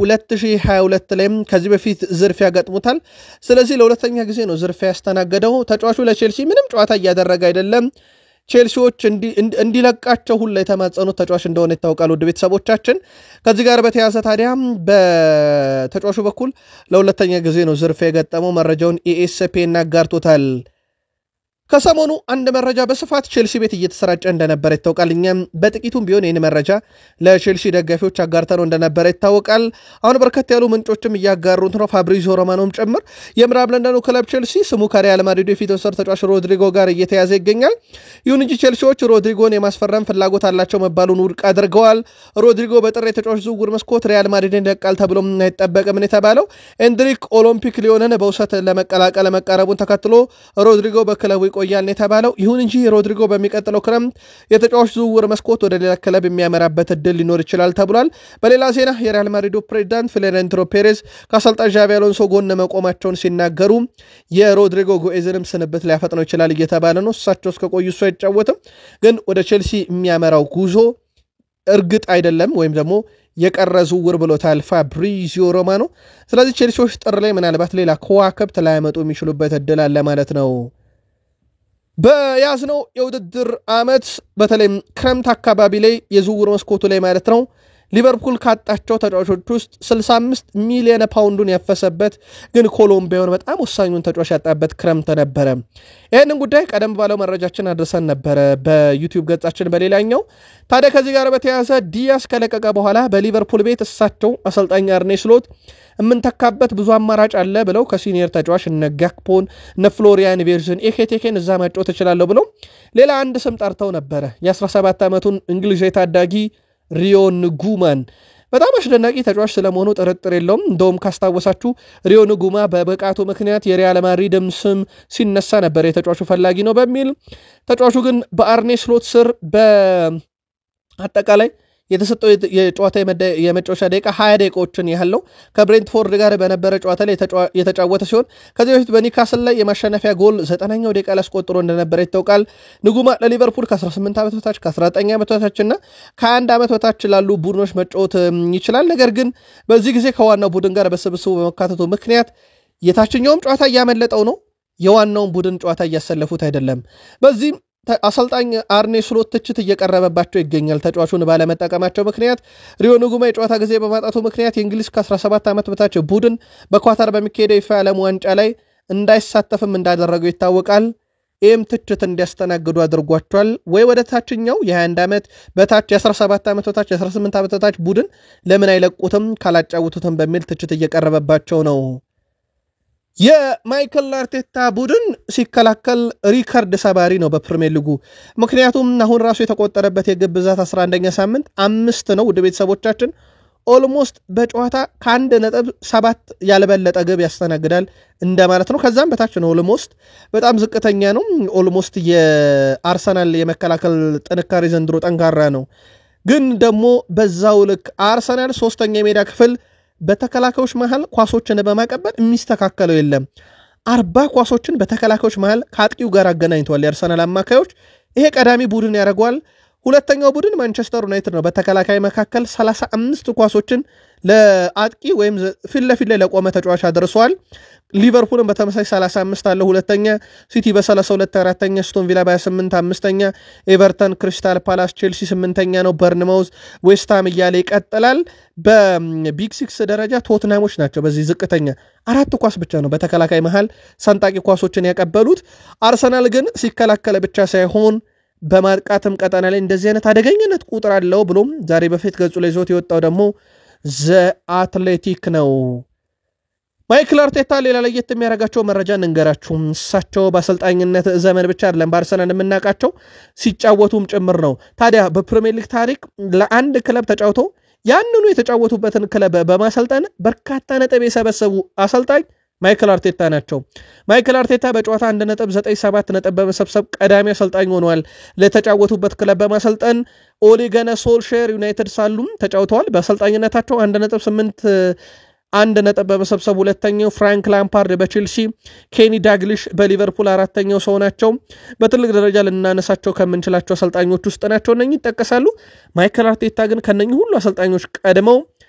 2022 ላይም ከዚህ በፊት ዝርፊያ ገጥሞታል። ስለዚህ ለሁለተኛ ጊዜ ነው ዝርፊያ ያስተናገደው። ተጫዋቹ ለቼልሲ ምንም ጨዋታ እያደረገ አይደለም። ቼልሲዎች እንዲለቃቸው ሁሉ የተማጸኑት ተጫዋች እንደሆነ ይታወቃል። ውድ ቤተሰቦቻችን ከዚህ ጋር በተያያዘ ታዲያ በተጫዋቹ በኩል ለሁለተኛ ጊዜ ነው ዝርፊያ የገጠመው። መረጃውን ESPN አጋርቶታል። ከሰሞኑ አንድ መረጃ በስፋት ቼልሲ ቤት እየተሰራጨ እንደነበረ ይታወቃል። እኛም በጥቂቱም ቢሆን ይህን መረጃ ለቼልሲ ደጋፊዎች አጋርተነው እንደነበረ ይታወቃል። አሁን በርከት ያሉ ምንጮችም እያጋሩት ነው፣ ፋብሪዚዮ ሮማኖም ጭምር። የምዕራብ ለንደኑ ክለብ ቼልሲ ስሙ ከሪያል ማድሪድ የፊት ወሰር ተጫዋች ሮድሪጎ ጋር እየተያዘ ይገኛል። ይሁን እንጂ ቼልሲዎች ሮድሪጎን የማስፈረም ፍላጎት አላቸው መባሉን ውድቅ አድርገዋል። ሮድሪጎ በጥር የተጫዋች ዝውውር መስኮት ሪያል ማድሪድን ይለቃል ተብሎ አይጠበቅም የተባለው ኤንድሪክ ኦሎምፒክ ሊዮንን በውሰት ለመቀላቀል መቃረቡን ተከትሎ ሮድሪጎ በክለቡ ይቆያል የተባለው። ይሁን እንጂ ሮድሪጎ በሚቀጥለው ክረምት የተጫዋች ዝውውር መስኮት ወደ ሌላ ክለብ የሚያመራበት እድል ሊኖር ይችላል ተብሏል። በሌላ ዜና የሪያል ማድሪዱ ፕሬዚዳንት ፍሎሬንቲኖ ፔሬዝ ከአሰልጣኝ ዣቪ አሎንሶ ጎን መቆማቸውን ሲናገሩ የሮድሪጎ ጎኤዝንም ስንብት ሊያፈጥነው ይችላል እየተባለ ነው። እሳቸው እስከቆዩ እሱ አይጫወትም፣ ግን ወደ ቼልሲ የሚያመራው ጉዞ እርግጥ አይደለም ወይም ደግሞ የቀረ ዝውውር ብሎታል ፋብሪዚዮ ሮማኖ። ስለዚህ ቼልሲዎች ጥር ላይ ምናልባት ሌላ ከዋክብት ላያመጡ የሚችሉበት እድል አለ ማለት ነው። በያዝነው የውድድር ዓመት በተለይም ክረምት አካባቢ ላይ የዝውውር መስኮቱ ላይ ማለት ነው ሊቨርፑል ካጣቸው ተጫዋቾች ውስጥ 65 ሚሊዮን ፓውንዱን ያፈሰበት ግን ኮሎምቢያውን በጣም ወሳኙን ተጫዋች ያጣበት ክረምት ነበረ። ይህንን ጉዳይ ቀደም ባለው መረጃችን አድርሰን ነበረ በዩቲዩብ ገጻችን በሌላኛው። ታዲያ ከዚህ ጋር በተያያዘ ዲያስ ከለቀቀ በኋላ በሊቨርፑል ቤት እሳቸው አሰልጣኝ አርኔ ስሎት የምንተካበት ብዙ አማራጭ አለ ብለው ከሲኒየር ተጫዋች እነ ጋክፖን እነ ፍሎሪያን ቬርዝን ኤኬቴኬን እዛ ማጫወት እችላለሁ ብለው ሌላ አንድ ስም ጠርተው ነበረ። የ17 ዓመቱን እንግሊዛዊ ታዳጊ ሪዮ ንጉማን። በጣም አስደናቂ ተጫዋች ስለመሆኑ ጥርጥር የለውም። እንደውም ካስታወሳችሁ ሪዮ ንጉማ በብቃቱ ምክንያት የሪያል ማድሪድም ስም ሲነሳ ነበር የተጫዋቹ ፈላጊ ነው በሚል። ተጫዋቹ ግን በአርኔ ስሎት ስር በአጠቃላይ የተሰጠው የጨዋታ የመጫወቻ ደቂቃ 20 ደቂቃዎችን ያህል ነው። ከብሬንትፎርድ ጋር በነበረ ጨዋታ ላይ የተጫወተ ሲሆን ከዚህ በፊት በኒካስል ላይ የማሸነፊያ ጎል 90ኛው ደቂቃ ላይ አስቆጥሮ እንደነበረ ይታወቃል። ንጉማ ለሊቨርፑል ከ18 ዓመት በታች ከ19 ዓመት በታች እና ከ21 ዓመት በታች ላሉ ቡድኖች መጫወት ይችላል። ነገር ግን በዚህ ጊዜ ከዋናው ቡድን ጋር በስብስቡ በመካተቱ ምክንያት የታችኛውም ጨዋታ እያመለጠው ነው፣ የዋናውን ቡድን ጨዋታ እያሰለፉት አይደለም። በዚህም አሰልጣኝ አርኔ ስሎት ትችት እየቀረበባቸው ይገኛል። ተጫዋቹን ባለመጠቀማቸው ምክንያት ሪዮ ንጉማ የጨዋታ ጊዜ በማጣቱ ምክንያት የእንግሊዝ ከ17 ዓመት በታች ቡድን በኳታር በሚካሄደው የፊፋ ዓለም ዋንጫ ላይ እንዳይሳተፍም እንዳደረገው ይታወቃል። ይህም ትችት እንዲያስተናግዱ አድርጓቸዋል። ወይ ወደ ታችኛው የ21 ዓመት በታች የ17 ዓመት በታች የ18 ዓመት በታች ቡድን ለምን አይለቁትም ካላጫውቱትም በሚል ትችት እየቀረበባቸው ነው። የማይክል አርቴታ ቡድን ሲከላከል ሪከርድ ሰባሪ ነው በፕሪሚየር ሊጉ። ምክንያቱም አሁን ራሱ የተቆጠረበት የግብ ብዛት 11ኛ ሳምንት 5 ነው። ውድ ቤተሰቦቻችን ኦልሞስት በጨዋታ ከ1.7 ያልበለጠ ግብ ያስተናግዳል እንደማለት ነው። ከዛም በታች ነው። ኦልሞስት በጣም ዝቅተኛ ነው። ኦልሞስት የአርሰናል የመከላከል ጥንካሬ ዘንድሮ ጠንካራ ነው። ግን ደግሞ በዛው ልክ አርሰናል 3ኛ የሜዳ ክፍል በተከላካዮች መሃል ኳሶችን በማቀበል የሚስተካከለው የለም። 40 ኳሶችን በተከላካዮች መሃል ከአጥቂው ጋር አገናኝተዋል የአርሰናል አማካዮች። ይሄ ቀዳሚ ቡድን ያደርገዋል። ሁለተኛው ቡድን ማንቸስተር ዩናይትድ ነው። በተከላካይ መካከል 35 ኳሶችን ለአጥቂ ወይም ፊት ለፊት ላይ ለቆመ ተጫዋች አድርሰዋል። ሊቨርፑልን በተመሳሳይ 35 አለው ሁለተኛ፣ ሲቲ በ32 አራተኛ፣ ስቶን ቪላ በ28 አምስተኛ፣ ኤቨርተን፣ ክሪስታል ፓላስ፣ ቼልሲ 8ኛ ነው፣ በርንማውዝ፣ ዌስትሃም እያለ ይቀጥላል። በቢግ ሲክስ ደረጃ ቶትናሞች ናቸው በዚህ ዝቅተኛ 4 ኳስ ብቻ ነው በተከላካይ መሃል ሰንጣቂ ኳሶችን ያቀበሉት። አርሰናል ግን ሲከላከለ ብቻ ሳይሆን በማጥቃትም ቀጠና ላይ እንደዚህ አይነት አደገኝነት ቁጥር አለው ብሎም ዛሬ በፊት ገጹ ላይ ዞት የወጣው ደግሞ ዘ አትሌቲክ ነው። ማይክል አርቴታ ሌላ ለየት የሚያደርጋቸው መረጃ እንንገራችሁ። እሳቸው በአሰልጣኝነት ዘመን ብቻ አይደለም በአርሰናል የምናውቃቸው ሲጫወቱም ጭምር ነው። ታዲያ በፕሪሚየር ሊግ ታሪክ ለአንድ ክለብ ተጫውተው ያንኑ የተጫወቱበትን ክለብ በማሰልጠን በርካታ ነጥብ የሰበሰቡ አሰልጣኝ ማይክል አርቴታ ናቸው። ማይክል አርቴታ በጨዋታ 1.97 ነጥብ በመሰብሰብ ቀዳሚ አሰልጣኝ ሆነዋል። ለተጫወቱበት ክለብ በማሰልጠን ኦሌ ገነ ሶልሼር ዩናይትድ ሳሉም ተጫውተዋል። በአሰልጣኝነታቸው 1.8 ነጥብ በመሰብሰብ ሁለተኛው፣ ፍራንክ ላምፓርድ በቼልሲ፣ ኬኒ ዳግሊሽ በሊቨርፑል አራተኛው ሰው ናቸው። በትልቅ ደረጃ ልናነሳቸው ከምንችላቸው አሰልጣኞች ውስጥ ናቸው። እነኚህ ይጠቀሳሉ። ማይክል አርቴታ ግን ከነኚህ ሁሉ አሰልጣኞች ቀድመው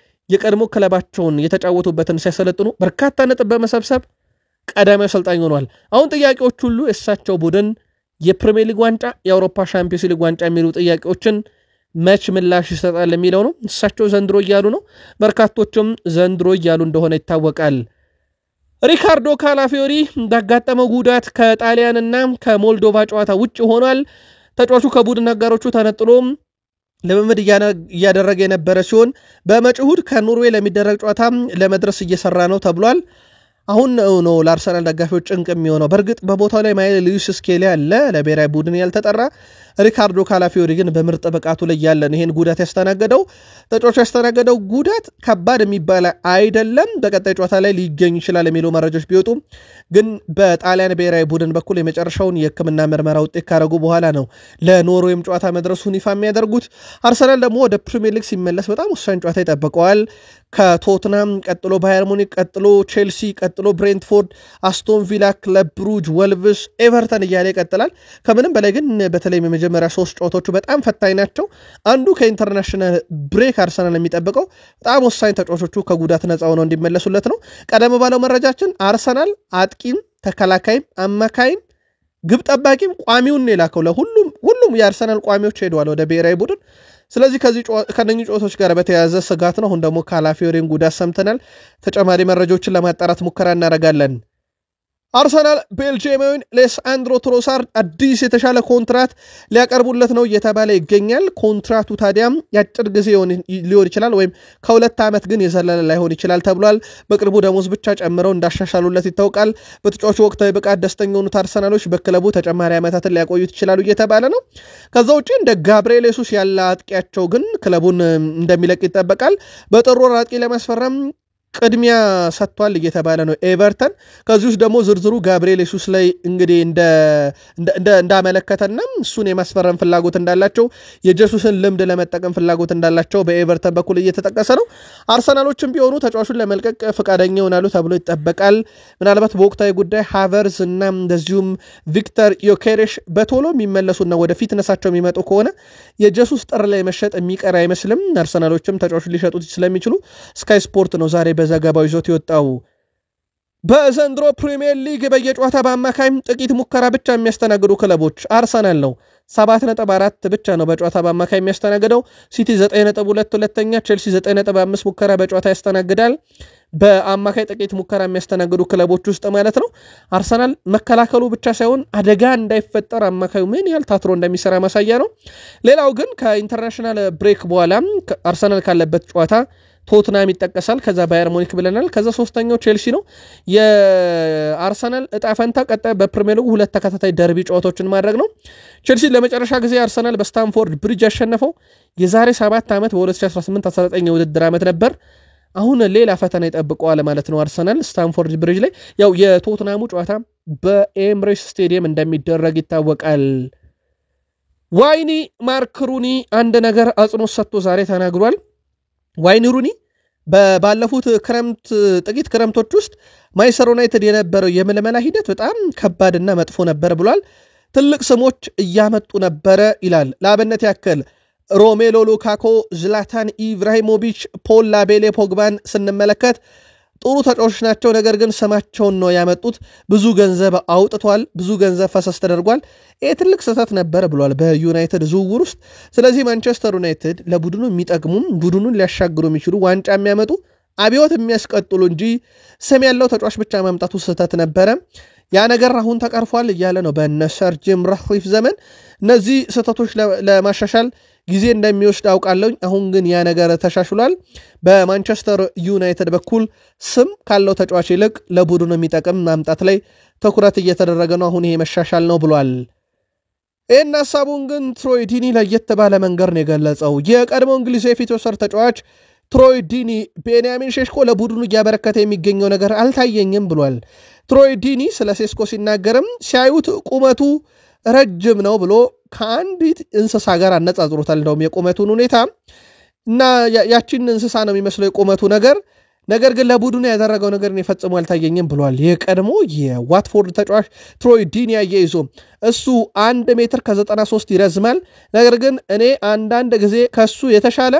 የቀድሞ ክለባቸውን የተጫወቱበትን ሲያሰለጥኑ በርካታ ነጥብ በመሰብሰብ ቀዳሚ አሰልጣኝ ሆኗል። አሁን ጥያቄዎች ሁሉ የእሳቸው ቡድን የፕሪሚየር ሊግ ዋንጫ፣ የአውሮፓ ሻምፒዮንስ ሊግ ዋንጫ የሚሉ ጥያቄዎችን መች ምላሽ ይሰጣል የሚለው ነው። እሳቸው ዘንድሮ እያሉ ነው፣ በርካቶችም ዘንድሮ እያሉ እንደሆነ ይታወቃል። ሪካርዶ ካላፊዮሪ እንዳጋጠመው ጉዳት ከጣሊያንና ከሞልዶቫ ጨዋታ ውጭ ሆኗል። ተጫዋቹ ከቡድን አጋሮቹ ተነጥሎ ልምምድ እያደረገ የነበረ ሲሆን በመጪው እሁድ ከኖርዌይ ለሚደረግ ጨዋታ ለመድረስ እየሰራ ነው ተብሏል። አሁን ነው ለአርሰናል ደጋፊዎች ጭንቅ የሚሆነው። በእርግጥ በቦታው ላይ ማይል ሉዊስ ስኬሊ አለ፣ ለብሔራዊ ቡድን ያልተጠራ። ሪካርዶ ካላፊዮሪ ግን በምርጥ ብቃቱ ላይ ያለን ይሄን ጉዳት ያስተናገደው ተጫዋቹ ያስተናገደው ጉዳት ከባድ የሚባል አይደለም። በቀጣይ ጨዋታ ላይ ሊገኝ ይችላል የሚሉ መረጃዎች ቢወጡም ግን በጣሊያን ብሔራዊ ቡድን በኩል የመጨረሻውን የሕክምና ምርመራ ውጤት ካረጉ በኋላ ነው ለኖርዌይም ጨዋታ መድረሱን ይፋ የሚያደርጉት። አርሰናል ደግሞ ወደ ፕሪሚየር ሊግ ሲመለስ በጣም ወሳኝ ጨዋታ ይጠብቀዋል። ከቶትናም ቀጥሎ ባየር ሙኒክ፣ ቀጥሎ ቼልሲ፣ ቀጥሎ ብሬንትፎርድ፣ አስቶን ቪላ፣ ክለብ ብሩጅ፣ ወልቭስ፣ ኤቨርተን እያለ ይቀጥላል። ከምንም በላይ ግን በተለይ የመጀመሪያ 3 ጨዋታዎቹ በጣም ፈታኝ ናቸው። አንዱ ከኢንተርናሽናል ብሬክ አርሰናል የሚጠብቀው በጣም ወሳኝ ተጫዋቾቹ ከጉዳት ነፃ ሆነው እንዲመለሱለት ነው። ቀደም ባለው መረጃችን አርሰናል አጥቂም ተከላካይም አማካይም ግብ ጠባቂም ቋሚውን የላከው ለሁሉም የአርሰናል ቋሚዎች ሄደዋል ወደ ብሔራዊ ቡድን። ስለዚህ ከነኚህ ጨዋታዎች ጋር በተያያዘ ስጋት ነው። አሁን ደግሞ ካላፊዮሪን ጉዳት ሰምተናል። ተጨማሪ መረጃዎችን ለማጣራት ሙከራ እናደርጋለን። አርሰናል ቤልጂየማዊን ሌሳንድሮ ትሮሳርድ አዲስ የተሻለ ኮንትራት ሊያቀርቡለት ነው እየተባለ ይገኛል። ኮንትራቱ ታዲያም የአጭር ጊዜ ሊሆን ይችላል ወይም ከ2 ዓመት ግን የዘለለ ላይሆን ይችላል ተብሏል። በቅርቡ ደሞዝ ብቻ ጨምረው እንዳሻሻሉለት ይታወቃል። በተጫዋቹ ወቅታዊ ብቃት ደስተኛ የሆኑት አርሰናሎች በክለቡ ተጨማሪ ዓመታትን ሊያቆዩት ይችላሉ እየተባለ ነው። ከዛ ውጪ እንደ ጋብርኤል ሱስ ያለ አጥቂያቸው ግን ክለቡን እንደሚለቅ ይጠበቃል። በጥር ወር አጥቂ ለማስፈረም ቅድሚያ ሰጥቷል እየተባለ ነው ኤቨርተን። ከዚህ ውስጥ ደግሞ ዝርዝሩ ጋብርኤል ሱስ ላይ እንግዲህ እንዳመለከተና እሱን የማስፈረም ፍላጎት እንዳላቸው የጀሱስን ልምድ ለመጠቀም ፍላጎት እንዳላቸው በኤቨርተን በኩል እየተጠቀሰ ነው። አርሰናሎችም ቢሆኑ ተጫዋቹን ለመልቀቅ ፈቃደኛ ይሆናሉ ተብሎ ይጠበቃል። ምናልባት በወቅታዊ ጉዳይ ሃቨርዝ እና እንደዚሁም ቪክተር ዮኬሬሽ በቶሎ የሚመለሱና ወደ ፊትነሳቸው የሚመጡ ከሆነ የጀሱስ ጥር ላይ መሸጥ የሚቀር አይመስልም። አርሰናሎችም ተጫዋቹን ሊሸጡት ስለሚችሉ ስካይ ስፖርት ነው ዛሬ በዘገባው ይዞት የወጣው። በዘንድሮ ፕሪሚየር ሊግ በየጨዋታ በአማካይም ጥቂት ሙከራ ብቻ የሚያስተናግዱ ክለቦች አርሰናል ነው። 7.4 ብቻ ነው በጨዋታ በአማካይ የሚያስተናግደው። ሲቲ 9.2 ሁለተኛ፣ ቼልሲ 9.5 ሙከራ በጨዋታ ያስተናግዳል። በአማካይ ጥቂት ሙከራ የሚያስተናግዱ ክለቦች ውስጥ ማለት ነው። አርሰናል መከላከሉ ብቻ ሳይሆን አደጋ እንዳይፈጠር አማካዩ ምን ያህል ታትሮ እንደሚሰራ ማሳያ ነው። ሌላው ግን ከኢንተርናሽናል ብሬክ በኋላ አርሰናል ካለበት ጨዋታ ቶትናም ይጠቀሳል። ከዛ ባየር ሙኒክ ብለናል። ከዛ ሶስተኛው ቼልሲ ነው። የአርሰናል እጣ ፈንታ ቀጣይ በፕሪሚየር ሊግ 2 ተከታታይ ደርቢ ጨዋታዎችን ማድረግ ነው። ቼልሲ ለመጨረሻ ጊዜ አርሰናል በስታንፎርድ ብሪጅ ያሸነፈው የዛሬ 7 ዓመት በ2018-19 የውድድር ዓመት ነበር። አሁን ሌላ ፈተና ይጠብቀዋል ማለት ነው አርሰናል ስታንፎርድ ብሪጅ ላይ። ያው የቶትናሙ ጨዋታ በኤምሬትስ ስቴዲየም እንደሚደረግ ይታወቃል። ዋይኒ ማርክ ሩኒ አንድ ነገር አጽንኦት ሰጥቶ ዛሬ ተናግሯል። ዋይኒ ሩኒ ባለፉት ጥቂት ክረምቶች ውስጥ ማንቸስተር ዩናይትድ የነበረው የምልመላ ሂደት በጣም ከባድና መጥፎ ነበር ብሏል። ትልቅ ስሞች እያመጡ ነበረ ይላል። ለአብነት ያክል ሮሜሎ ሉካኮ፣ ዝላታን ኢብራሂሞቪች፣ ፖል ላቤሌ ፖግባን ስንመለከት ጥሩ ተጫዋቾች ናቸው። ነገር ግን ስማቸውን ነው ያመጡት። ብዙ ገንዘብ አውጥቷል፣ ብዙ ገንዘብ ፈሰስ ተደርጓል። ይህ ትልቅ ስህተት ነበር ብሏል በዩናይትድ ዝውውር ውስጥ። ስለዚህ ማንቸስተር ዩናይትድ ለቡድኑ የሚጠቅሙ ቡድኑን ሊያሻግሩ የሚችሉ ዋንጫ የሚያመጡ አብዮት የሚያስቀጥሉ እንጂ ስም ያለው ተጫዋች ብቻ ማምጣቱ ስህተት ነበረ። ያ ነገር አሁን ተቀርፏል እያለ ነው በነ ሰር ጂም ራትክሊፍ ዘመን። እነዚህ ስህተቶች ለማሻሻል ጊዜ እንደሚወስድ አውቃለሁ። አሁን ግን ያ ነገር ተሻሽሏል። በማንቸስተር ዩናይትድ በኩል ስም ካለው ተጫዋች ይልቅ ለቡድኑ የሚጠቅም ማምጣት ላይ ትኩረት እየተደረገ ነው። አሁን ይሄ መሻሻል ነው ብሏል። ይህን ሀሳቡን ግን ትሮይ ዲኒ ለየት ባለ መንገድ ነው የገለጸው። የቀድሞ እንግሊዝ የፊት ወሰር ተጫዋች ትሮይ ዲኒ ቤንያሚን ሼሽኮ ለቡድኑ እያበረከተ የሚገኘው ነገር አልታየኝም ብሏል። ትሮይ ዲኒ ስለ ሴስኮ ሲናገርም ሲያዩት ቁመቱ ረጅም ነው ብሎ ከአንዲት እንስሳ ጋር አነጻጽሮታል። እንደውም የቁመቱን ሁኔታ እና ያቺን እንስሳ ነው የሚመስለው የቁመቱ ነገር ግን ለቡድኑ ያደረገው ነገር ፈጽሞ አልታየኝም ብሏል። የቀድሞ የዋትፎርድ ተጫዋች ትሮይ ዲኒ አያይዞ እሱ 1 ሜትር ከ93 ይረዝማል፣ ነገር ግን እኔ አንዳንድ ጊዜ ከሱ የተሻለ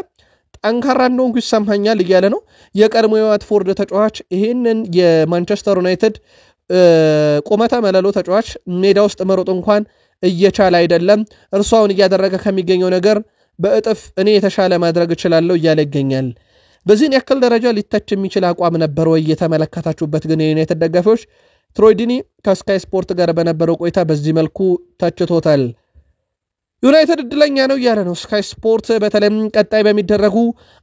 ጠንካራ እንደሆንኩ ይሰማኛል እያለ ነው። የቀድሞ የዋትፎርድ ተጫዋች ይህንን የማንቸስተር ዩናይትድ ቁመተ መለሎ ተጫዋች ሜዳ ውስጥ መሮጥ እንኳን እየቻለ አይደለም፣ እርሱ አሁን እያደረገ ከሚገኘው ነገር በእጥፍ እኔ የተሻለ ማድረግ እችላለሁ እያለ ይገኛል። በዚህን ያክል ደረጃ ሊተች የሚችል አቋም ነበር ወይ የተመለከታችሁበት? ግን የዩናይትድ ደጋፊዎች ትሮይ ዲኒ ከስካይ ስፖርት ጋር በነበረው ቆይታ በዚህ መልኩ ተችቶታል። ዩናይትድ እድለኛ ነው እያለ ነው ስካይ ስፖርት። በተለይም ቀጣይ በሚደረጉ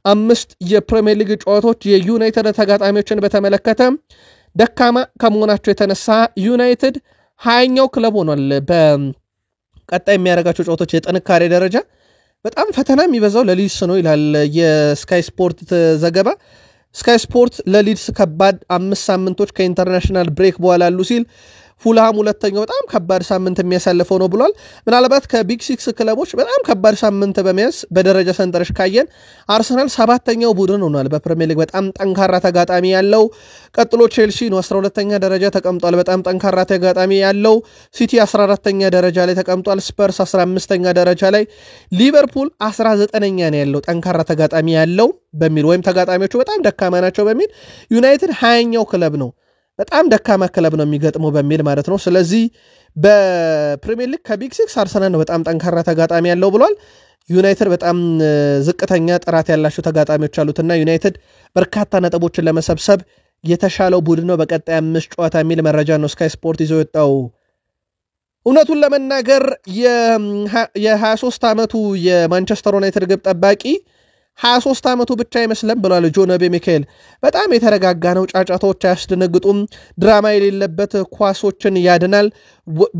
5 የፕሪሚየር ሊግ ጨዋታዎች የዩናይትድ ተጋጣሚዎችን በተመለከተ ደካማ ከመሆናቸው የተነሳ ዩናይትድ 20ኛው ክለብ ሆኗል። በቀጣይ የሚያደርጋቸው ጨዋታዎች የጥንካሬ ደረጃ በጣም ፈተና የሚበዛው ለሊድስ ነው ይላል የስካይ ስፖርት ዘገባ። ስካይ ስፖርት ለሊድስ ከባድ 5 ሳምንቶች ከኢንተርናሽናል ብሬክ በኋላ አሉ ሲል ፉልሃም ሁለተኛው በጣም ከባድ ሳምንት የሚያሳልፈው ነው ብሏል። ምናልባት ከቢግ 6 ክለቦች በጣም ከባድ ሳምንት በመያዝ በደረጃ ሰንጠረዥ ካየን አርሰናል 7ኛው ቡድን ሆኗል በፕሪሚየር ሊግ በጣም ጠንካራ ተጋጣሚ ያለው። ቀጥሎ ቼልሲ ነው 12ኛ ደረጃ ተቀምጧል በጣም ጠንካራ ተጋጣሚ ያለው። ሲቲ 14ኛ ደረጃ ላይ ተቀምጧል። ስፐርስ 15ኛ ደረጃ ላይ፣ ሊቨርፑል 19ኛ ነው ያለው ጠንካራ ተጋጣሚ ያለው በሚል ወይም ተጋጣሚዎቹ በጣም ደካማ ናቸው በሚል ዩናይትድ 20ኛው ክለብ ነው በጣም ደካማ ክለብ ነው የሚገጥመው በሚል ማለት ነው። ስለዚህ በፕሪሚየር ሊግ ከቢግ 6 አርሰናል ነው በጣም ጠንካራ ተጋጣሚ ያለው ብሏል። ዩናይትድ በጣም ዝቅተኛ ጥራት ያላቸው ተጋጣሚዎች አሉትና ዩናይትድ በርካታ ነጥቦችን ለመሰብሰብ የተሻለው ቡድን ነው በቀጣይ 5 ጨዋታ የሚል መረጃ ነው ስካይ ስፖርት ይዞ የወጣው። እውነቱን ለመናገር የ23 ዓመቱ የማንቸስተር ዩናይትድ ግብ ጠባቂ 23 ዓመቱ ብቻ አይመስለም ብሏል ጆን ኦቢ ሚካኤል። በጣም የተረጋጋ ነው፣ ጫጫታዎች አያስደነግጡም፣ ድራማ የሌለበት ኳሶችን ያድናል።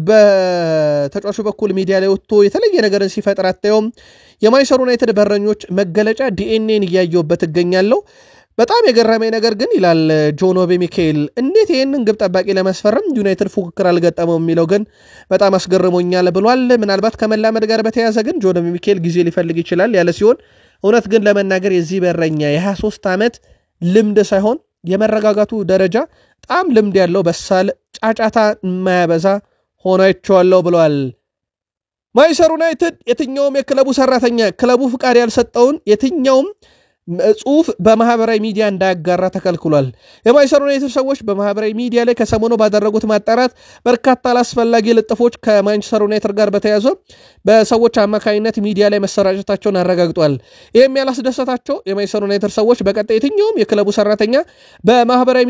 በተጫዋቹ በኩል ሚዲያ ላይ ወጥቶ የተለየ ነገርን ሲፈጥር አታየውም። የማንቸስተር ዩናይትድ በረኞች መገለጫ ዲኤንኤን እያየውበት እገኛለሁ። በጣም የገረመኝ ነገር ግን ይላል ጆን ኦቢ ሚካኤል እንዴት ይህንን ግብ ጠባቂ ለመስፈረም ዩናይትድ ፉክክር አልገጠመው የሚለው ግን በጣም አስገርሞኛል ብሏል። ምናልባት ከመላመድ ጋር በተያያዘ ግን ጆን ኦቢ ሚካኤል ጊዜ ሊፈልግ ይችላል ያለ ሲሆን እውነት ግን ለመናገር የዚህ በረኛ የ23 ዓመት ልምድ ሳይሆን የመረጋጋቱ ደረጃ በጣም ልምድ ያለው በሳል ጫጫታ የማያበዛ ሆኖ አይቼዋለሁ ብለዋል። ማንቸስተር ዩናይትድ የትኛውም የክለቡ ሰራተኛ ክለቡ ፍቃድ ያልሰጠውን የትኛውም ጽሁፍ በማህበራዊ ሚዲያ እንዳያጋራ ተከልክሏል። የማንቸስተር ዩናይትድ ሰዎች በማህበራዊ ሚዲያ ላይ ከሰሞኑ ባደረጉት ማጣራት በርካታ አላስፈላጊ ልጥፎች ከማንቸስተር ዩናይትድ ጋር በተያያዘ በሰዎች አማካኝነት ሚዲያ ላይ መሰራጨታቸውን አረጋግጧል። ይህም ያላስደሰታቸው የማንቸስተር ዩናይትድ ሰዎች በቀጣይ የትኛውም የክለቡ ሰራተኛ በማህበራዊ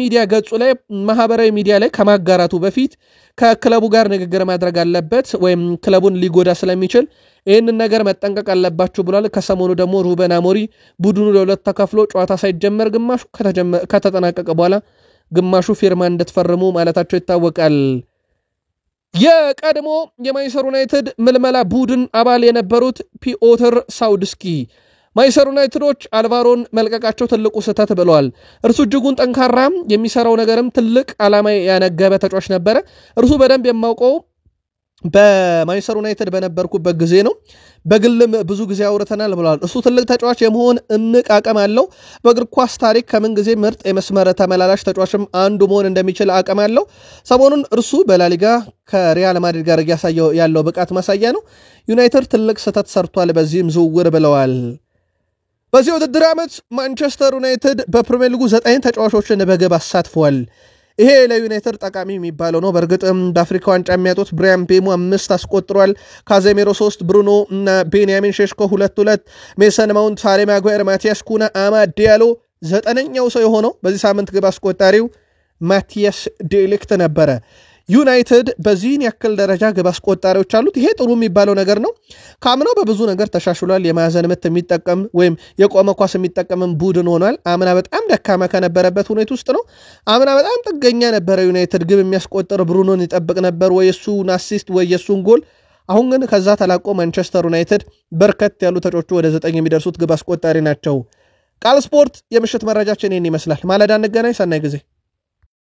ሚዲያ ላይ ከማጋራቱ በፊት ከክለቡ ጋር ንግግር ማድረግ አለበት ወይም ክለቡን ሊጎዳ ስለሚችል ይህንን ነገር መጠንቀቅ አለባችሁ ብሏል። ከሰሞኑ ደግሞ ሩበን አሞሪም ቡድኑ ለሁለት ተከፍሎ ጨዋታ ሳይጀመር ግማሹ ከተጠናቀቀ በኋላ ግማሹ ፊርማ እንድትፈርሙ ማለታቸው ይታወቃል። የቀድሞ የማንቸስተር ዩናይትድ ምልመላ ቡድን አባል የነበሩት ፒኦተር ሳውድስኪ ማንቸስተር ዩናይትዶች አልቫሮን መልቀቃቸው ትልቁ ስህተት ብለዋል። እርሱ እጅጉን ጠንካራ የሚሰራው ነገርም ትልቅ ዓላማ ያነገበ ተጫዋች ነበረ። እርሱ በደንብ የማውቀው በማንቸስተር ዩናይትድ በነበርኩበት ጊዜ ነው። በግልም ብዙ ጊዜ አውርተናል ብለዋል። እሱ ትልቅ ተጫዋች የመሆን እምቅ አቅም አለው። በእግር ኳስ ታሪክ ከምን ጊዜ ምርጥ የመስመር ተመላላሽ ተጫዋችም አንዱ መሆን እንደሚችል አቅም አለው። ሰሞኑን እርሱ በላሊጋ ከሪያል ማድሪድ ጋር እያሳየው ያለው ብቃት ማሳያ ነው። ዩናይትድ ትልቅ ስህተት ሰርቷል በዚህም ዝውውር ብለዋል። በዚህ ውድድር ዓመት ማንቸስተር ዩናይትድ በፕሪሚየር ሊጉ 9 ተጫዋቾችን በግብ አሳትፏል። ይሄ ለዩናይትድ ጠቃሚ የሚባለው ነው። በእርግጥም በአፍሪካ ዋንጫ የሚያጡት ብራያን ቤሞ 5 አስቆጥሯል። ካዜሜሮ 3፣ ብሩኖ እና ቤንያሚን ሼሽኮ 2፣ ሜሰን ማውንት፣ ሃሪ ማጓየር፣ ማቲያስ ኩና፣ አማድ ዲያሎ 9ኛው ሰው የሆነው በዚህ ሳምንት ግብ አስቆጣሪው ማቲያስ ዴሊክት ነበረ። ዩናይትድ በዚህን ያክል ደረጃ ግብ አስቆጣሪዎች አሉት። ይሄ ጥሩ የሚባለው ነገር ነው። ከአምናው በብዙ ነገር ተሻሽሏል። የማዕዘን ምት የሚጠቀም ወይም የቆመ ኳስ የሚጠቀም ቡድን ሆኗል። አምና በጣም ደካማ ከነበረበት ሁኔታ ውስጥ ነው። አምና በጣም ጥገኛ ነበረ ዩናይትድ። ግብ የሚያስቆጥር ብሩኖን ይጠብቅ ነበር፣ ወይ የሱን አሲስት ወይ የሱን ጎል። አሁን ግን ከዛ ተላቆ ማንቸስተር ዩናይትድ በርከት ያሉ ተጫዋቾቹ ወደ 9 የሚደርሱት ግብ አስቆጣሪ ናቸው። ቃል ስፖርት የምሽት መረጃችን ይህን ይመስላል። ማለዳ እንገናኝ። ሰናይ ጊዜ